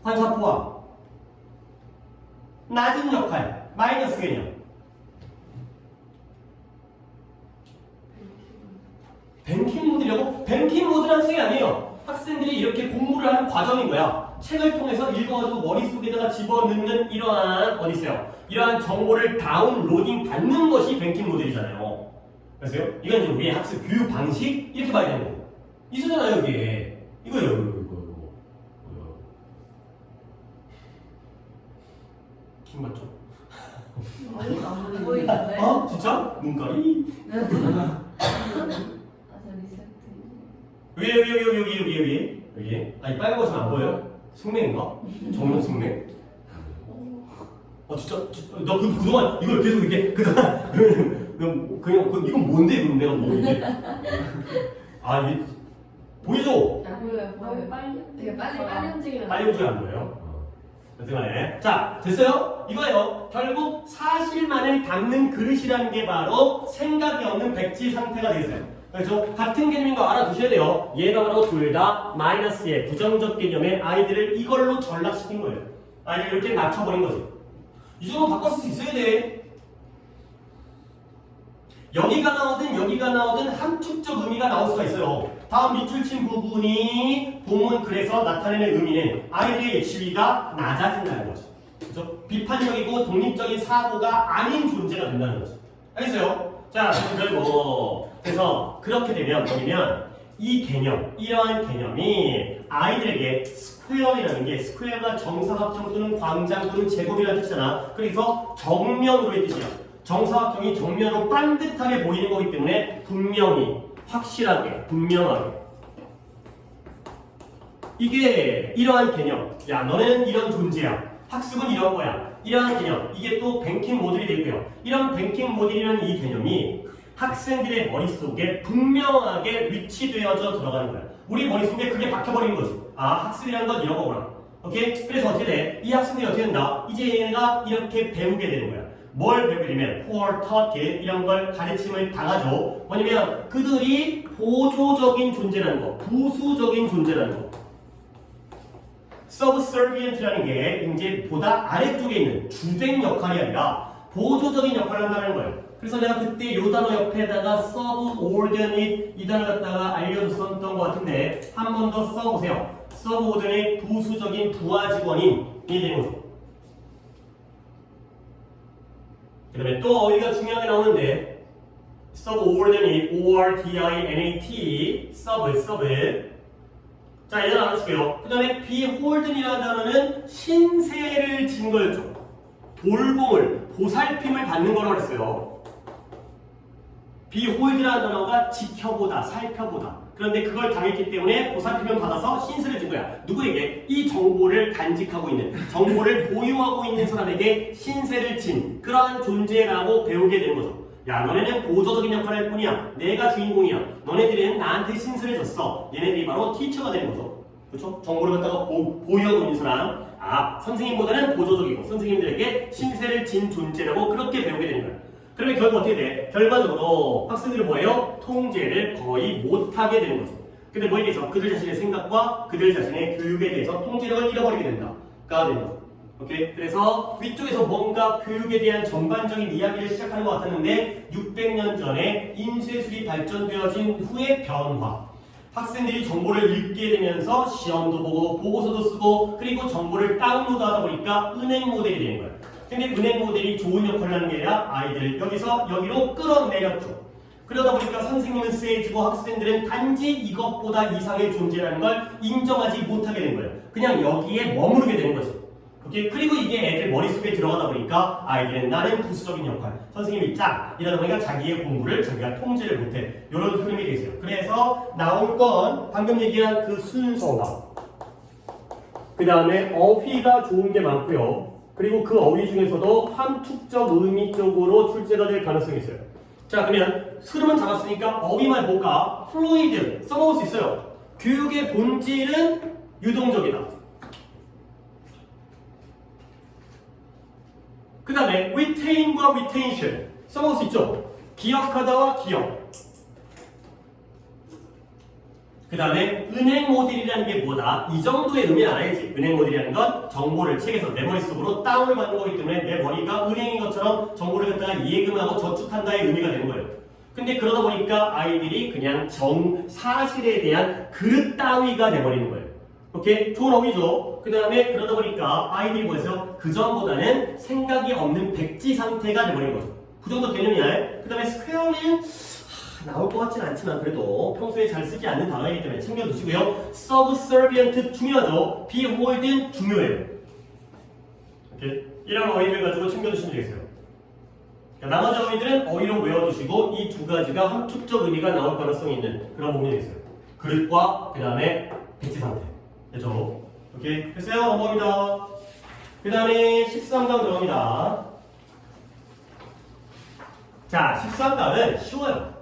관사 포함. 낮은 역할, 마이너스 개념. 뱅킹 모드라고? 뱅킹 모드는 학생이 아니에요. 학생들이 이렇게 공부를 하는 과정인 거야. 책을 통해서 읽어가지고 머릿속에다가 집어넣는 이러한, 어디 있어요? 이러한 정보를 다운로딩 받는 것이 뱅킹 모델이잖아요. 그래서요? 이건 이제 우리의 학습 교육 방식? 이렇게 봐야 되는 거예요. 있었잖아요, 여기에. 이거요. 킹 맞죠? 안 보이는데? 진짜? 눈깔이? 여기. 아니, 빨간 것은 안 보여요? 승맹인가? 정면 승맹? 진짜? 나 그동안 이걸 계속 이렇게, 그냥, 이건 뭔데, 그럼 내가 뭐, 이게. 이게, 보이죠? 보여요. 되게 빨리 움직이는. 빨리 움직이면 안 보여요? 여튼간에. 자, 됐어요? 이거예요. 결국 사실만을 담는 그릇이라는 게 바로 생각이 없는 백지 상태가 되겠어요. 그렇죠? 같은 개념인 거 알아두셔야 돼요. 얘가 바로 둘 다 마이너스의 부정적 개념의 아이들을 이걸로 전락시킨 거예요. 아이들 이렇게 낮춰버린 거지. 이 정도 바꿔 쓸 수 있어야 돼. 여기가 나오든 함축적 의미가 나올 수가 있어요. 다음 밑줄 친 부분이 본문 글에서 나타내는 의미는 아이들의 지위가 낮아진다는 거죠. 그래서 비판적이고 독립적인 사고가 아닌 존재가 된다는 거죠. 알겠어요? 자, 그래서 그렇게 되면 뭐냐면 이 개념, 이러한 개념이 아이들에게 스퀘어이라는 게 스퀘어가 정사각형 또는 광장 또는 제곱이라는 뜻이잖아. 그래서 정면으로의 뜻이야. 정사각형이 정면으로 반듯하게 보이는 거기 때문에 분명히, 확실하게, 분명하게. 이게 이러한 개념. 야, 너네는 이런 존재야. 학습은 이런 거야. 이러한 개념. 이게 또 뱅킹 모듈이 되고요. 이런 뱅킹 모듈이라는 이 개념이 학생들의 머릿속에 분명하게 위치되어져 들어가는 거야. 우리 머릿속에 그게 박혀버리는 거지. 아, 학습이라는 건 이런 거구나. 오케이? 그래서 어떻게 돼? 이 학생들이 어떻게 된다? 이제 얘가 이렇게 배우게 되는 거야. 뭘 배우게 되면 who are taught 이런 걸 가르침을 당하죠. 뭐냐면 그들이 보조적인 존재라는 거, 부수적인 존재라는 거. subservient라는 게 이제 보다 아래쪽에 있는 주된 역할이 아니라 보조적인 역할을 한다는 거예요. 그래서 내가 그때 요 단어 옆에다가 subordinate 이 단어 갖다가 알려줬었던 것 같은데 한 번 더 써보세요. subordinate 부수적인 부하 직원이 되는 거죠. 그 다음에 또 어휘가 중요하게 나오는데 subordinate, O-R-D-I-N-A-T, sub. 자, 얘를 알아볼게요. 그 다음에 beholden이라는 단어는 신세를 진 거였죠. 돌봄을, 보살핌을 받는 거라고 했어요. behold라는 단어가 지켜보다, 살펴보다. 그런데 그걸 당했기 때문에 보살핌을 받아서 신세를 진 거야. 누구에게? 이 정보를 간직하고 있는, 정보를 보유하고 있는 사람에게 신세를 진 그러한 존재라고 배우게 되는 거죠. 야, 너네는 보조적인 역할을 할 뿐이야. 내가 주인공이야. 너네들은 나한테 신세를 졌어. 얘네들이 바로 티처가 되는 거죠. 그렇죠? 정보를 갖다가 보유하고 있는 사람. 아, 선생님보다는 보조적이고 선생님들에게 신세를 진 존재라고 그렇게 배우게 되는 거야. 그러면 결국 어떻게 돼? 결과적으로 학생들은 뭐예요? 통제를 거의 못하게 되는 거죠. 근데 뭐에 대해서? 그들 자신의 생각과 그들 자신의 교육에 대해서 통제력을 잃어버리게 된다가 되는 거죠. 오케이? 그래서 위쪽에서 뭔가 교육에 대한 전반적인 이야기를 시작하는 것 같았는데 600년 전에 인쇄술이 발전되어진 후의 변화. 학생들이 정보를 읽게 되면서 시험도 보고 보고서도 쓰고 그리고 정보를 다운로드하다 보니까 은행 모델이 되는 거예요. 근데 은행 모델이 좋은 역할을 하는 게 아니라 아이들을 여기서 여기로 끌어내렸죠. 그러다 보니까 선생님은 세지고 학생들은 단지 이것보다 이상의 존재라는 걸 인정하지 못하게 된 거예요. 그냥 여기에 머무르게 되는 거죠. 오케이? 그리고 이게 애들 머릿속에 들어가다 보니까 아이들은 나는 부수적인 역할, 선생님이 짱! 이러다 보니까 자기의 공부를 자기가 통제를 못해. 이런 흐름이 되세요. 그래서 나올 건 방금 얘기한 그 순서가 그 다음에 어휘가 좋은 게 많고요. 그리고 그 어휘 중에서도 함축적 의미 쪽으로 출제가 될 가능성이 있어요. 자, 그러면 흐름은 잡았으니까 어휘만 볼까? 플루이드 써먹을 수 있어요. 교육의 본질은 유동적이다. 그 다음에 retain과 retention 써먹을 수 있죠. 기억하다와 기억. 그 다음에 은행 모델이라는 게 뭐다? 이 정도의 의미는 알아야지. 은행 모델이라는 건 정보를 책에서 내 머릿속으로 다운을 받는 거기 때문에 내 머리가 은행인 것처럼 정보를 갖다가 예금하고 저축한다의 의미가 되는 거예요. 근데 그러다 보니까 아이들이 그냥 사실에 대한 그릇 따위가 돼버리는 거예요. 오케이? 좋은 어휘죠. 그 다음에 그러다 보니까 아이들이 뭐였어요? 그 전보다는 생각이 없는 백지 상태가 돼버린 거죠. 그 정도 개념이야. 그 다음에 스퀘어는 나올 것 같진 않지만 그래도 평소에 잘 쓰지 않는 단어이기 때문에 챙겨두시고요. subservient 중요하죠. beholden 중요해요. 오케이? 이런 어휘를 가지고 챙겨두시면 되겠어요. 그러니까 나머지 어휘들은 어휘로 외워두시고 이 두 가지가 함축적 의미가 나올 가능성이 있는 그런 부분이 되겠어요. 그릇과 그 다음에 백지 상태. 됐죠? 오케이? 됐어요? 넘어갑니다. 그 다음에 13강 들어갑니다. 자, 13강은 쉬워요.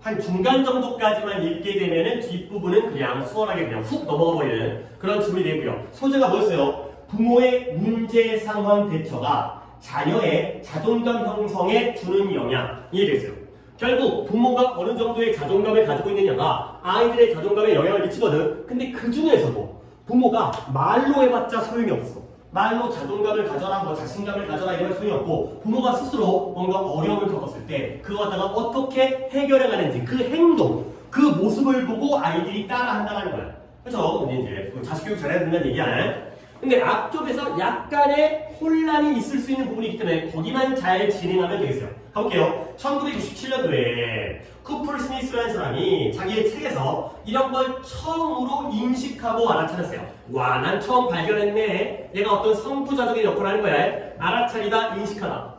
한 중간 정도까지만 읽게 되면은 뒷부분은 그냥 수월하게 그냥 훅 넘어가 버리는 그런 질문이 되고요. 소재가 뭐였어요? 부모의 문제 상황 대처가 자녀의 자존감 형성에 주는 영향이 되겠어요. 결국 부모가 어느 정도의 자존감을 가지고 있느냐가 아이들의 자존감에 영향을 미치거든. 근데 그 중에서도 부모가 말로 해봤자 소용이 없어. 말로 자존감을 가져라, 뭐 자신감을 가져라 이런 소용이 없고 부모가 스스로 뭔가 어려움을 겪었을 때 그거 갖다가 어떻게 해결해 가는지 그 행동, 그 모습을 보고 아이들이 따라한다는 거야. 그래서 이제 자식 교육 잘해야 된다는 얘기야. 근데 앞쪽에서 약간의 혼란이 있을 수 있는 부분이 있기 때문에 거기만 잘 진행하면 되겠어요. 가볼게요. 1967년도에 쿠플 스미스라는 사람이 자기의 책에서 이런 걸 처음으로 인식하고 알아차렸어요. 와, 난 처음 발견했네. 얘가 어떤 선구자적인 역할을 하는 거야. 알아차리다, 인식하다.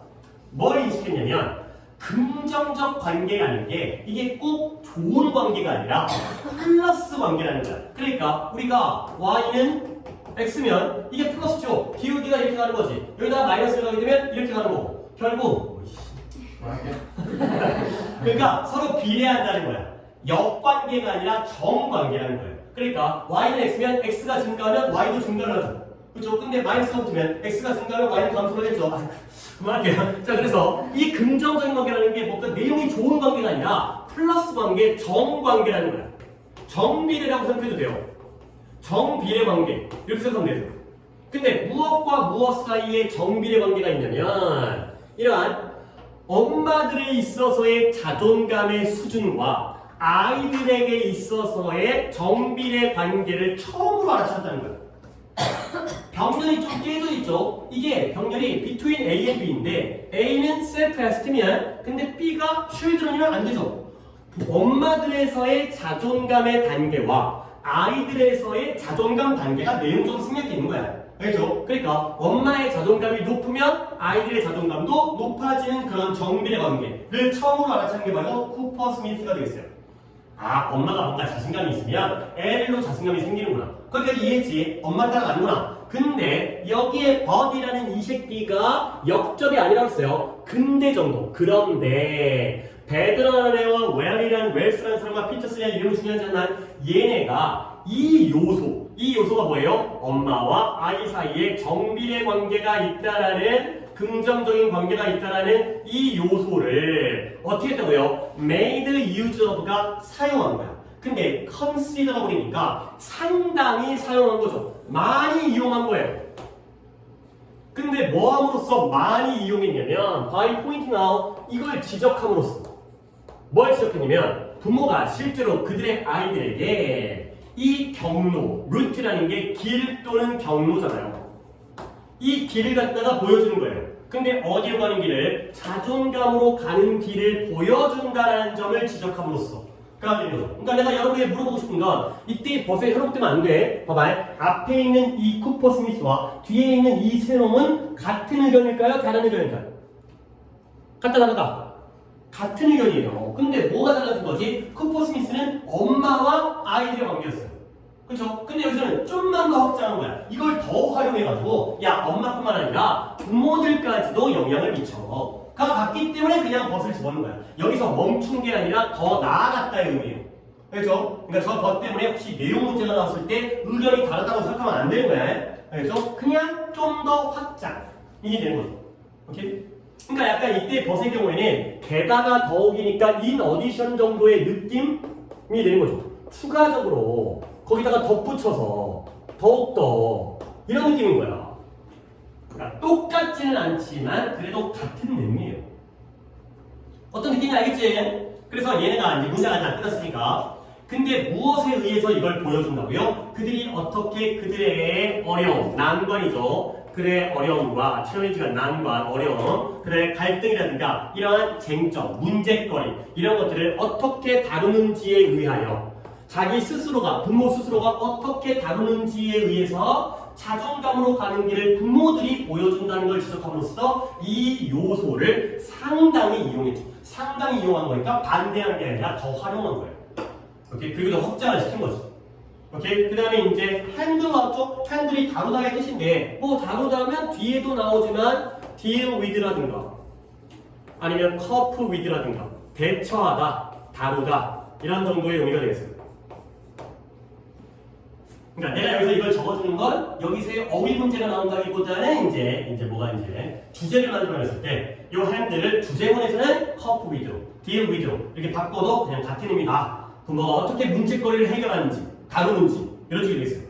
뭘 인식했냐면 긍정적 관계가 아닌 게 이게 꼭 좋은 관계가 아니라 플러스 관계라는 거야. 그러니까 우리가 y는 x면 이게 플러스죠. 기울기가 이렇게 가는 거지. 여기다가 마이너스를 가게 되면 이렇게 가는 거고. 결국 그러니까 서로 비례한다는 거야. 역관계가 아니라 정관계라는 거예요. 그러니까 y는 x면 x가 증가하면 y도 증가를 하죠. 그렇죠? 근데 마이너스가 붙으면 x가 증가하면 y는 감소를 했죠. 그만할게요. 자, 그래서 이 긍정적인 관계라는 게 뭔가 내용이 좋은 관계가 아니라 플러스 관계, 정관계라는 거야. 정비례라고 생각해도 돼요. 정비례 관계. 이렇게 생각하면 돼요. 근데 무엇과 무엇 사이에 정비례 관계가 있냐면 이러한 엄마들에 있어서의 자존감의 수준과 아이들에게 있어서의 정비례 관계를 처음으로 알아차렸다는 거예요. 병렬이 좀 깨져 있죠. 이게 병렬이 between A and B인데 A는 self-esteem이야. 근데 B가 children이면 안 되죠. 엄마들에서의 자존감의 단계와 아이들에서의 자존감 단계가 내용적으로 생략되어 있는 거야. 알죠? 그러니까 엄마의 자존감이 높으면 아이들의 자존감도 높아지는 그런 정비례 관계를 처음으로 알아차린 게 바로 쿠퍼 스미스가 되겠어요. 아, 엄마가 뭔가 자신감이 있으면 애들로 자신감이 생기는구나. 거기까지 이해했지? 엄마 따라가는구나. 근데 여기에 버디라는 이 새끼가 역접이 아니라고 했어요. 근대 정도. 그런데 베드러네와 웰이라는 웰스라는 사람과 피터스라는 이름이 중요하지만 얘네가 이 요소가 뭐예요? 엄마와 아이 사이에 정비례 관계가 있다라는 긍정적인 관계가 있다라는 이 요소를 어떻게 했다고요? made use of가 사용한 거야. 근데 consider가 버리니까 상당히 사용한 거죠. 많이 이용한 거예요. 근데 뭐 함으로써 많이 이용했냐면 by pointing out 이걸 지적함으로써 뭘 지적했냐면 부모가 실제로 그들의 아이들에게 이 경로, 루트라는 게 길 또는 경로잖아요. 이 길을 갖다가 보여주는 거예요. 근데 어디로 가는 길을? 자존감으로 가는 길을 보여준다는 점을 지적함으로써 그가 되는 거죠. 그러니까 내가 여러분에게 물어보고 싶은 건 이때 버스에 현혹되면 안 돼. 봐봐요. 앞에 있는 이 쿠퍼 스미스와 뒤에 있는 이 세롬은 같은 의견일까요? 다른 의견일까요? 다르다. 같은 의견이에요. 근데 뭐가 달라진 거지? 쿠퍼 스미스는 엄마와 아이들의 관계였어요. 그렇죠? 근데 여기서는 좀만 더 확장한 거야. 이걸 더 활용해가지고 야, 엄마뿐만 아니라 부모들까지도 영향을 미쳐. 가 같기 때문에 그냥 벗을 집어넣는 거야. 여기서 멈춘 게 아니라 더 나아갔다의 의미예요. 그렇죠? 그러니까 저 것 때문에 혹시 내용 문제가 나왔을 때 의견이 다르다고 생각하면 안 되는 거야. 그렇죠? 그냥 좀 더 확장. 이게 되는 거죠. 오케이? 그러니까 약간 이때 벗의 경우에는 게다가 더욱이니까 인 어디션 정도의 느낌이 되는 거죠. 추가적으로 거기다가 덧붙여서 더욱더 이런 느낌인 거야. 그러니까 똑같지는 않지만 그래도 같은 내용이에요. 어떤 느낌인지 알겠지? 그래서 얘네가 이제 문제가 다 끝났으니까 근데 무엇에 의해서 이걸 보여준다고요? 그들이 어떻게 그들의 어려움, 난관이죠. 그들의 어려움과 챌린지가 난관, 어려움, 그들의 갈등이라든가 이러한 쟁점, 문제거리 이런 것들을 어떻게 다루는지에 의하여 자기 스스로가, 부모 스스로가 어떻게 다루는지에 의해서 자존감으로 가는 길을 부모들이 보여준다는 걸 지적함으로써 이 요소를 상당히 이용했죠. 상당히 이용한 거니까 반대한 게 아니라 더 활용한 거예요. 오케이? 그리고 더 확장을 시킨 거죠. 오케이? 그 다음에 이제 핸들 나왔죠? 핸들이 다루다의 뜻인데 뭐 다루다면 뒤에도 나오지만 deal with라든가 아니면 cope with라든가 대처하다, 다루다 이런 정도의 의미가 되겠어요. 그러니까 내가 여기서 이걸 적어주는 건 여기서의 어휘 문제가 나온다기보다는 이제 뭐가 이제 주제를 만들어냈을 때 이 핸들을 주제문에서는 cope with로, deal with로 이렇게 바꿔도 그냥 같은 의미다. 부모가 어떻게 문제거리를 해결하는지, 다루는지 이런 식이 되겠어요.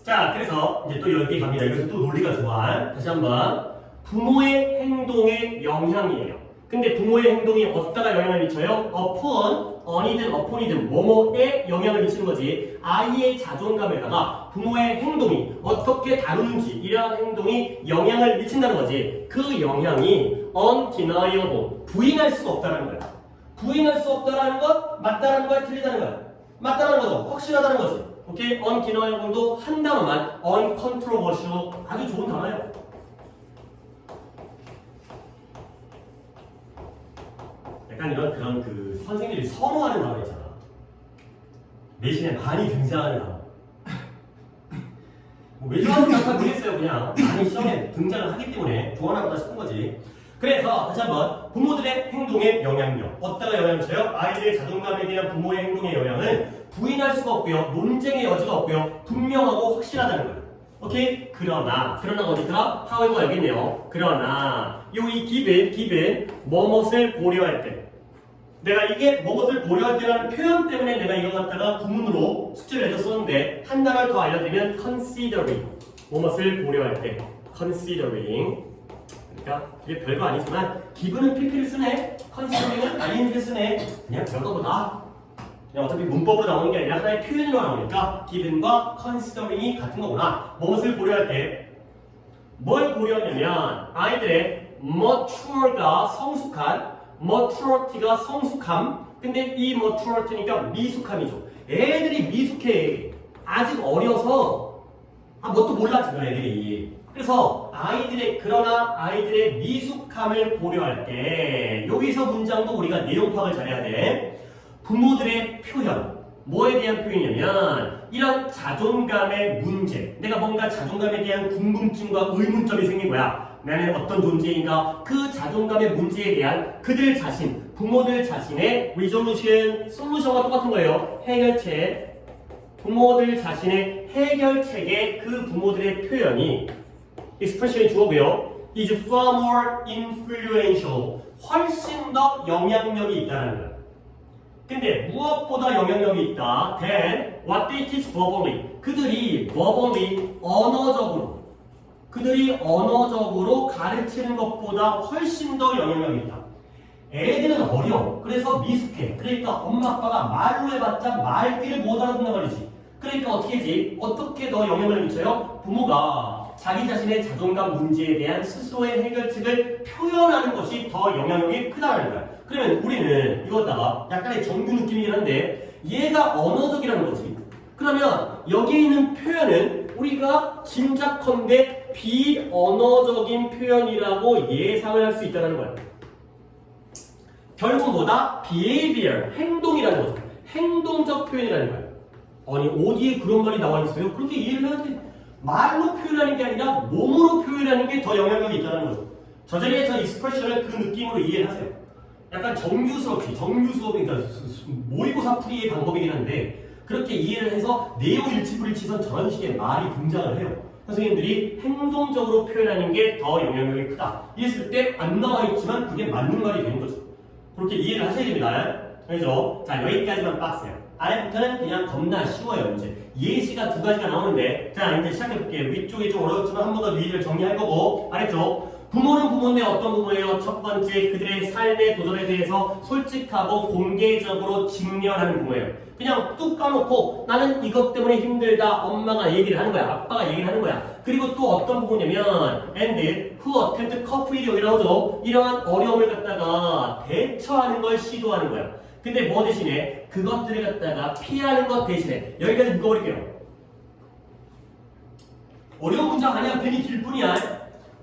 자, 그래서 이제 또 여기 갑니다. 여기서 또 논리가 좋아. 다시 한번 부모의 행동의 영향이에요. 근데 부모의 행동이 어디다가 영향을 미쳐요? upon, on이든 upon이든 뭐뭐에 영향을 미치는 거지. 아이의 자존감에다가 부모의 행동이 어떻게 다루는지 이러한 행동이 영향을 미친다는 거지. 그 영향이 undeniable, 부인할 수가 없다는 거야. 부인할 수 없다는 것, 맞다는 거야, 틀리다는 거야? 맞다는 거죠. 확실하다는 거지. 오케이? undeniable도 한 단어만 uncontroversial, 아주 좋은 단어예요. 약간 이런 그런 그 선생님들이 선호하는 단어 있잖아. 내신에 많이 등장하는 단어. 왜 좋아하는지 잘 모르겠어요. 그냥 많이 시험에 등장을 하기 때문에 좋아하나 보다 싶은 거지. 그래서 다시 한번 부모들의 행동에 영향력. 어디다가 영향을 줘요? 아이들의 자존감에 대한 부모의 행동의 영향은 부인할 수가 없고요. 논쟁의 여지가 없고요. 분명하고 확실하다는 거예요. 오케이? 그러나 어디더라? 하wever 여기 있네요. 그러나 이 given 뭐뭇을 고려할 때 내가 이게 뭐뭇을 고려할 때라는 표현 때문에 내가 이거 갖다가 구문으로 숙제를 내줬었는데 한 단어를 더 알려드리면 considering 뭐뭇을 고려할 때 considering 그러니까 이게 별거 아니지만 기분은 PP를 쓰네 considering은 ING를 쓰네 그냥 별거보다 그냥 어차피 문법으로 나오는 게 아니라 하나의 표현으로 나오니까 given과 considering이 같은 거구나. 뭐뭇을 고려할 때 뭘 고려하냐면 아이들의 mature가 성숙한 maturity가 성숙함 근데 이 maturity니까 미숙함이죠. 애들이 미숙해. 아직 어려서 뭣도 몰라 지금 애들이. 그래서 그러나 아이들의 미숙함을 고려할 때 여기서 문장도 우리가 내용 파악을 잘해야 돼. 부모들의 표현 뭐에 대한 표현이냐면 이런 자존감의 문제 내가 뭔가 자존감에 대한 궁금증과 의문점이 생긴 거야. 나는 어떤 존재인가 그 자존감의 문제에 대한 그들 자신 부모들 자신의 resolution, 솔루션과 똑같은 거예요. 해결책 부모들 자신의 해결책의 그 부모들의 표현이 expression이 주어고요. is far more influential 훨씬 더 영향력이 있다는 거예요. 근데 무엇보다 영향력이 있다. Then what they teach verbally. 그들이 언어적으로 가르치는 것보다 훨씬 더 영향력이 있다. 애들은 어려. 그래서 미숙해. 그러니까 엄마 아빠가 말로 해봤자 말귀를 못 알아듣는 말이지. 그러니까 어떻게 더 영향을 미쳐요? 부모가 자기 자신의 자존감 문제에 대한 스스로의 해결책을 표현하는 것이 더 영향력이 크다는 거야. 그러면 우리는 이거다가 약간의 정규 느낌이긴 한데 얘가 언어적이라는 거지. 그러면 여기 있는 표현은 우리가 짐작컨대 비언어적인 표현이라고 예상을 할 수 있다는 거야. 결국 뭐다? behavior, 행동이라는 거죠. 행동적 표현이라는 거야. 아니 어디에 그런 말이 나와 있어요? 그렇게 이해를 해야지. 말로 표현하는 게 아니라 몸으로 표현하는 게 더 영향력이 있다는 거죠. 저 자리에 저 익스프레션을 그 느낌으로 이해를 하세요. 약간 정규 수업이니까 모의고사 풀이의 방법이긴 한데 그렇게 이해를 해서 내용 일치불일치선 저런 식의 말이 등장을 해요. 선생님들이 행동적으로 표현하는 게 더 영향력이 크다. 이랬을 때 안 나와 있지만 그게 맞는 말이 되는 거죠. 그렇게 이해를 하셔야 됩니다. 그래서 자 여기까지만 빡세요. 아래부터는 그냥 겁나 쉬워요. 이제 예시가 두 가지가 나오는데 자 이제 시작해볼게요. 위쪽이 좀 어려웠지만 한 번 더 위를 정리할 거고 아래쪽 부모는 부모인데 어떤 부모예요? 첫 번째 그들의 삶의 도전에 대해서 솔직하고 공개적으로 직면하는 부모예요. 그냥 뚝 까놓고 나는 이것 때문에 힘들다 엄마가 얘기를 하는 거야. 아빠가 얘기를 하는 거야. 그리고 또 어떤 부모냐면 and who attempt cope with you 나오죠. 이러한 어려움을 갖다가 대처하는 걸 시도하는 거야. 근데 뭐 대신에 그것들을 갖다가 피하는 것 대신에 여기까지 묶어버릴게요. 어려운 문장 아니야. 괜히 길 뿐이야.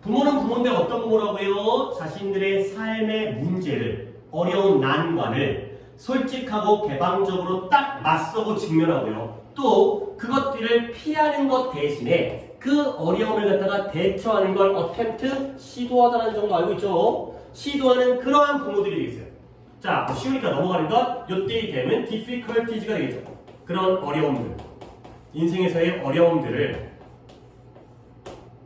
부모는 부모인데 어떤 부모라고요? 자신들의 삶의 문제를 어려운 난관을 솔직하고 개방적으로 딱 맞서고 직면하고요. 또 그것들을 피하는 것 대신에 그 어려움을 갖다가 대처하는 걸 attempt 시도하다는 정도 알고 있죠? 시도하는 그러한 부모들이 있어요. 자, 쉬우니까 넘어가는 것, 요때이 되면 difficulties가 되겠죠. 그런 어려움들, 인생에서의 어려움들을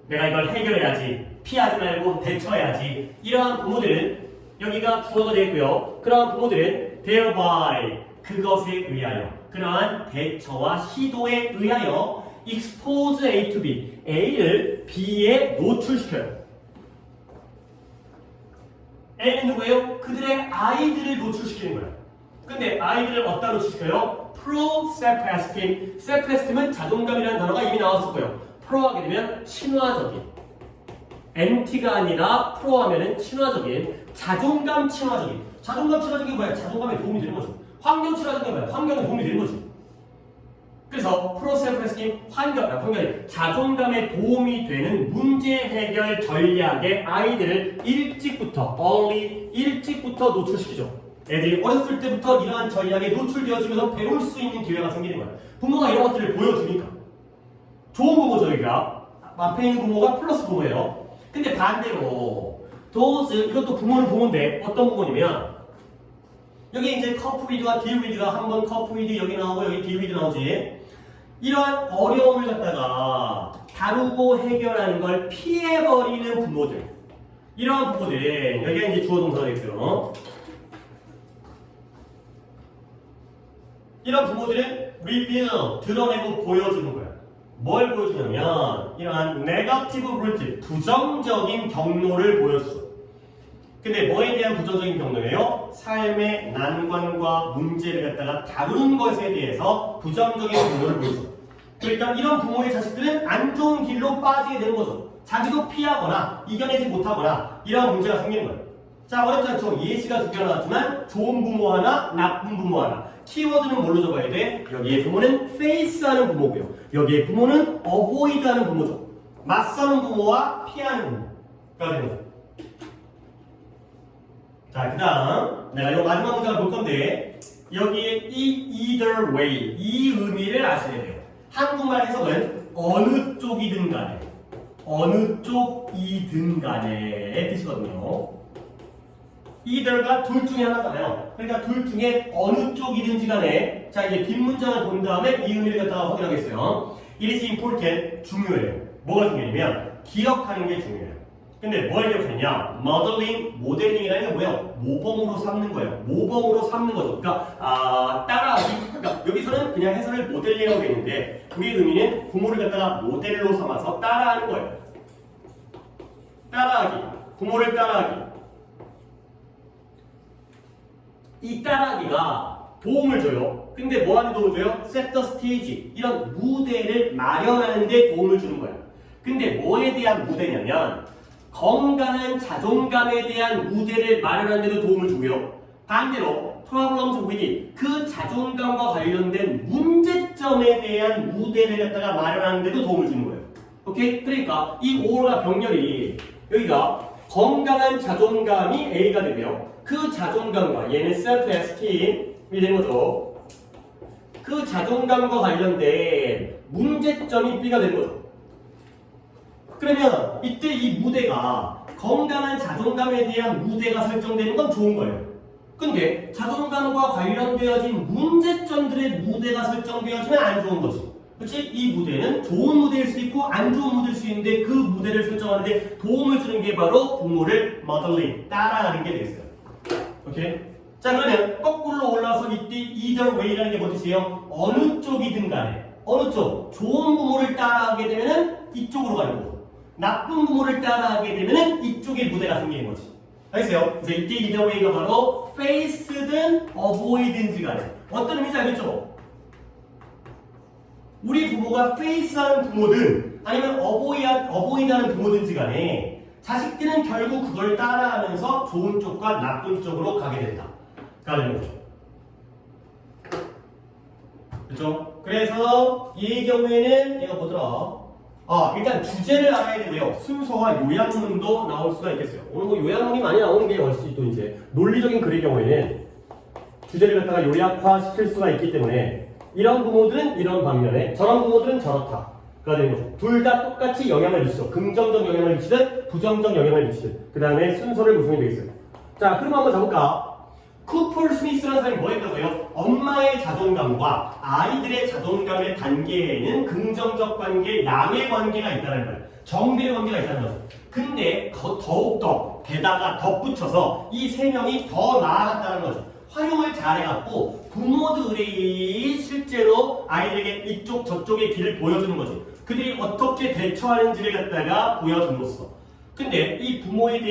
내가 이걸 해결해야지, 피하지 말고 대처해야지. 이러한 부모들은 여기가 주어가 되겠고요. 그러한 부모들은 thereby 그것에 의하여 그러한 대처와 시도에 의하여 expose A to B, A를 B에 노출시켜요. N은 누구예요? 그들의 아이들을 노출시키는 거예요. 근데 아이들을 어디다 노출시켜요? Pro self-esteem. self-esteem은 자존감이라는 단어가 이미 나왔었고요. Pro 하게 되면 친화적인. anti가 아니라 Pro 하면은 친화적인. 자존감 친화적인. 자존감 친화적인 뭐야? 자존감에 도움이 되는 거죠. 환경 친화적인 뭐야? 환경에 도움이 되는 거죠. 그래서 Pro self-esteem 환경이 자존감에 도움이 되는 문제 해결 전략에 아이들을 일찍부터 노출시키죠. 애들이 어렸을 때부터 이러한 전략에 노출되어지면서 배울 수 있는 기회가 생기는 거야. 부모가 이런 것들을 보여주니까. 좋은 부모죠, 여기가. 앞에 있는 부모가 플러스 부모예요. 근데 반대로, 이것도 부모는 부모인데, 어떤 부모냐면, 여기 이제 커플 위드와 딜 위드가 한번 커플 위드 여기 나오고, 여기 딜 위드 나오지. 이러한 어려움을 갖다가 다루고 해결하는 걸 피해버리는 부모들. 이러한 부모들, 여기가 이제 주어 동사가 되겠어요. 이런 부모들은 reveal, 드러내고 보여주는 거야. 뭘 보여주냐면 이러한 negative root, 부정적인 경로를 보여줬어. 근데 뭐에 대한 부정적인 경로예요? 삶의 난관과 문제를 갖다가 다루는 것에 대해서 부정적인 경로를 보여줬어. 그러니까 이런 부모의 자식들은 안 좋은 길로 빠지게 되는 거죠. 자기도 피하거나 이겨내지 못하거나 이런 문제가 생기는 거예요. 자, 어렵지 않죠? 예시가 두 개가 나왔지만 좋은 부모 하나, 나쁜 부모 하나. 키워드는 뭘로 적어야 돼? 여기에 부모는 face하는 부모고요. 여기에 부모는 avoid하는 부모죠. 맞서는 부모와 피하는 부모가 되는 거죠. 자, 그 다음 내가 이 마지막 문장을 볼 건데 여기에 이 either way 이 의미를 아셔야 돼요. 한국말 해석은 어느 쪽이든 간에 어느 쪽이든 간에의 뜻이거든요. either가 둘 중에 하나잖아요. 그러니까 둘 중에 어느 쪽이든지 간에 자 이제 뒷문장을 본 다음에 이 의미를 갖다가 확인하겠어요. It is important, 중요해요. 뭐가 중요하냐면 기억하는 게 중요해요. 근데 뭘 기억하느냐? 모델링이라는 게 뭐예요? 모범으로 삼는 거예요. 모범으로 삼는 거죠. 그러니까 따라하기. 그러니까 여기서는 그냥 해설을 모델링이라고 되어 있는데 우리 의미는 부모를 갖다가 모델로 삼아서 따라하는 거예요. 따라하기. 부모를 따라하기. 이 따라하기가 도움을 줘요. 근데 뭐하는 도움을 줘요? set the stage. 이런 무대를 마련하는 데 도움을 주는 거예요. 근데 뭐에 대한 무대냐면 건강한 자존감에 대한 무대를 마련하는 데도 도움을 주고요. 반대로 problems with 그 자존감과 관련된 문제점에 대한 무대를 갖다가 마련하는 데도 도움을 주는 거예요. 오케이? 그러니까 이 오가 병렬이 여기가 건강한 자존감이 A가 되고요. 그 자존감과 얘는 self-esteem이 되는 거죠. 그 자존감과 관련된 문제점이 B가 되는 거죠. 그러면 이때 이 무대가 건강한 자존감에 대한 무대가 설정되는 건 좋은 거예요. 근데 자존감과 관련되어진 문제점들의 무대가 설정되어지면 안 좋은 거지. 그렇지? 이 무대는 좋은 무대일 수 있고 안 좋은 무대일 수 있는데 그 무대를 설정하는데 도움을 주는 게 바로 부모를 modeling, 따라하는 게 되겠어요. 오케이? 자, 그러면 거꾸로 올라와서 이때 either way라는 게 뭔 뜻이에요? 어느 쪽이든 간에 어느 쪽 좋은 부모를 따라하게 되면은 이쪽으로 가는 거고 나쁜 부모를 따라하게 되면은 이쪽에 무대가 생기는 거지. 알겠어요? 그래서 이때 either way가 바로 face든 avoid든지 간에 어떤 의미인지 알겠죠? 우리 부모가 face하는 부모든 아니면 avoid하는 부모든지 간에 자식들은 결국 그걸 따라하면서 좋은 쪽과 나쁜 쪽으로 가게 된다. 가는 거죠. 그렇죠? 그래서 이 경우에는 얘가 뭐더라? 일단 주제를 알아야 되고요. 순서와 요약문도 나올 수가 있겠어요. 오늘 뭐 요약문이 많이 나오는 게 훨씬 또 이제 논리적인 글의 경우에는 주제를 갖다가 요약화 시킬 수가 있기 때문에 이런 부모들은 이런 방면에 저런 부모들은 저렇다가 되는 거죠. 둘 다 똑같이 영향을 미치죠. 긍정적 영향을 미치든 부정적 영향을 미치든 그 다음에 순서를 구성해 되겠어요. 자, 그럼 한번 잡을까? 쿠퍼 스미스라는 사람이 뭐 했다고요? 엄마의 자존감과 아이들의 자존감의 단계에는 긍정적 관계, 양의 관계가 있다는 거예요. 정비의 관계가 있다는 거죠. 근데 더욱더 게다가 덧붙여서 이 세 명이 더 나아갔다는 거죠. 활용을 잘해갖고 부모들이 실제로 아이들에게 이쪽 저쪽의 길을 보여주는 거죠. 그들이 어떻게 대처하는지를 갖다가 보여줌으로써 근데 이 부모의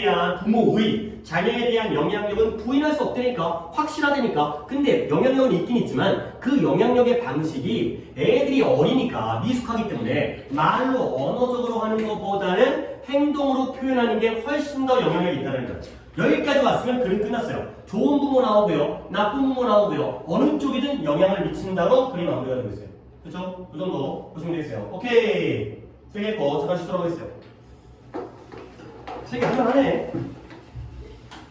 자녀에 대한 영향력은 부인할 수 없다니까, 확실하다니까. 근데 영향력은 있긴 있지만 그 영향력의 방식이 애들이 어리니까 미숙하기 때문에 말로 언어적으로 하는 것보다는 행동으로 표현하는 게 훨씬 더 영향력이 있다는 거죠. 여기까지 왔으면 그림 끝났어요. 좋은 부모 나오고요, 나쁜 부모 나오고요, 어느 쪽이든 영향을 미친다로 그림 마무리가 되고 있어요. 그쵸? 이 정도 보시면 되겠어요. 오케이. 3개 거 잠깐씩 들어가겠어요. 3개 할만하네.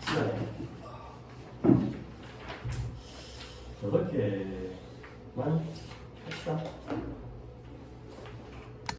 시간에. 8개만 합시다.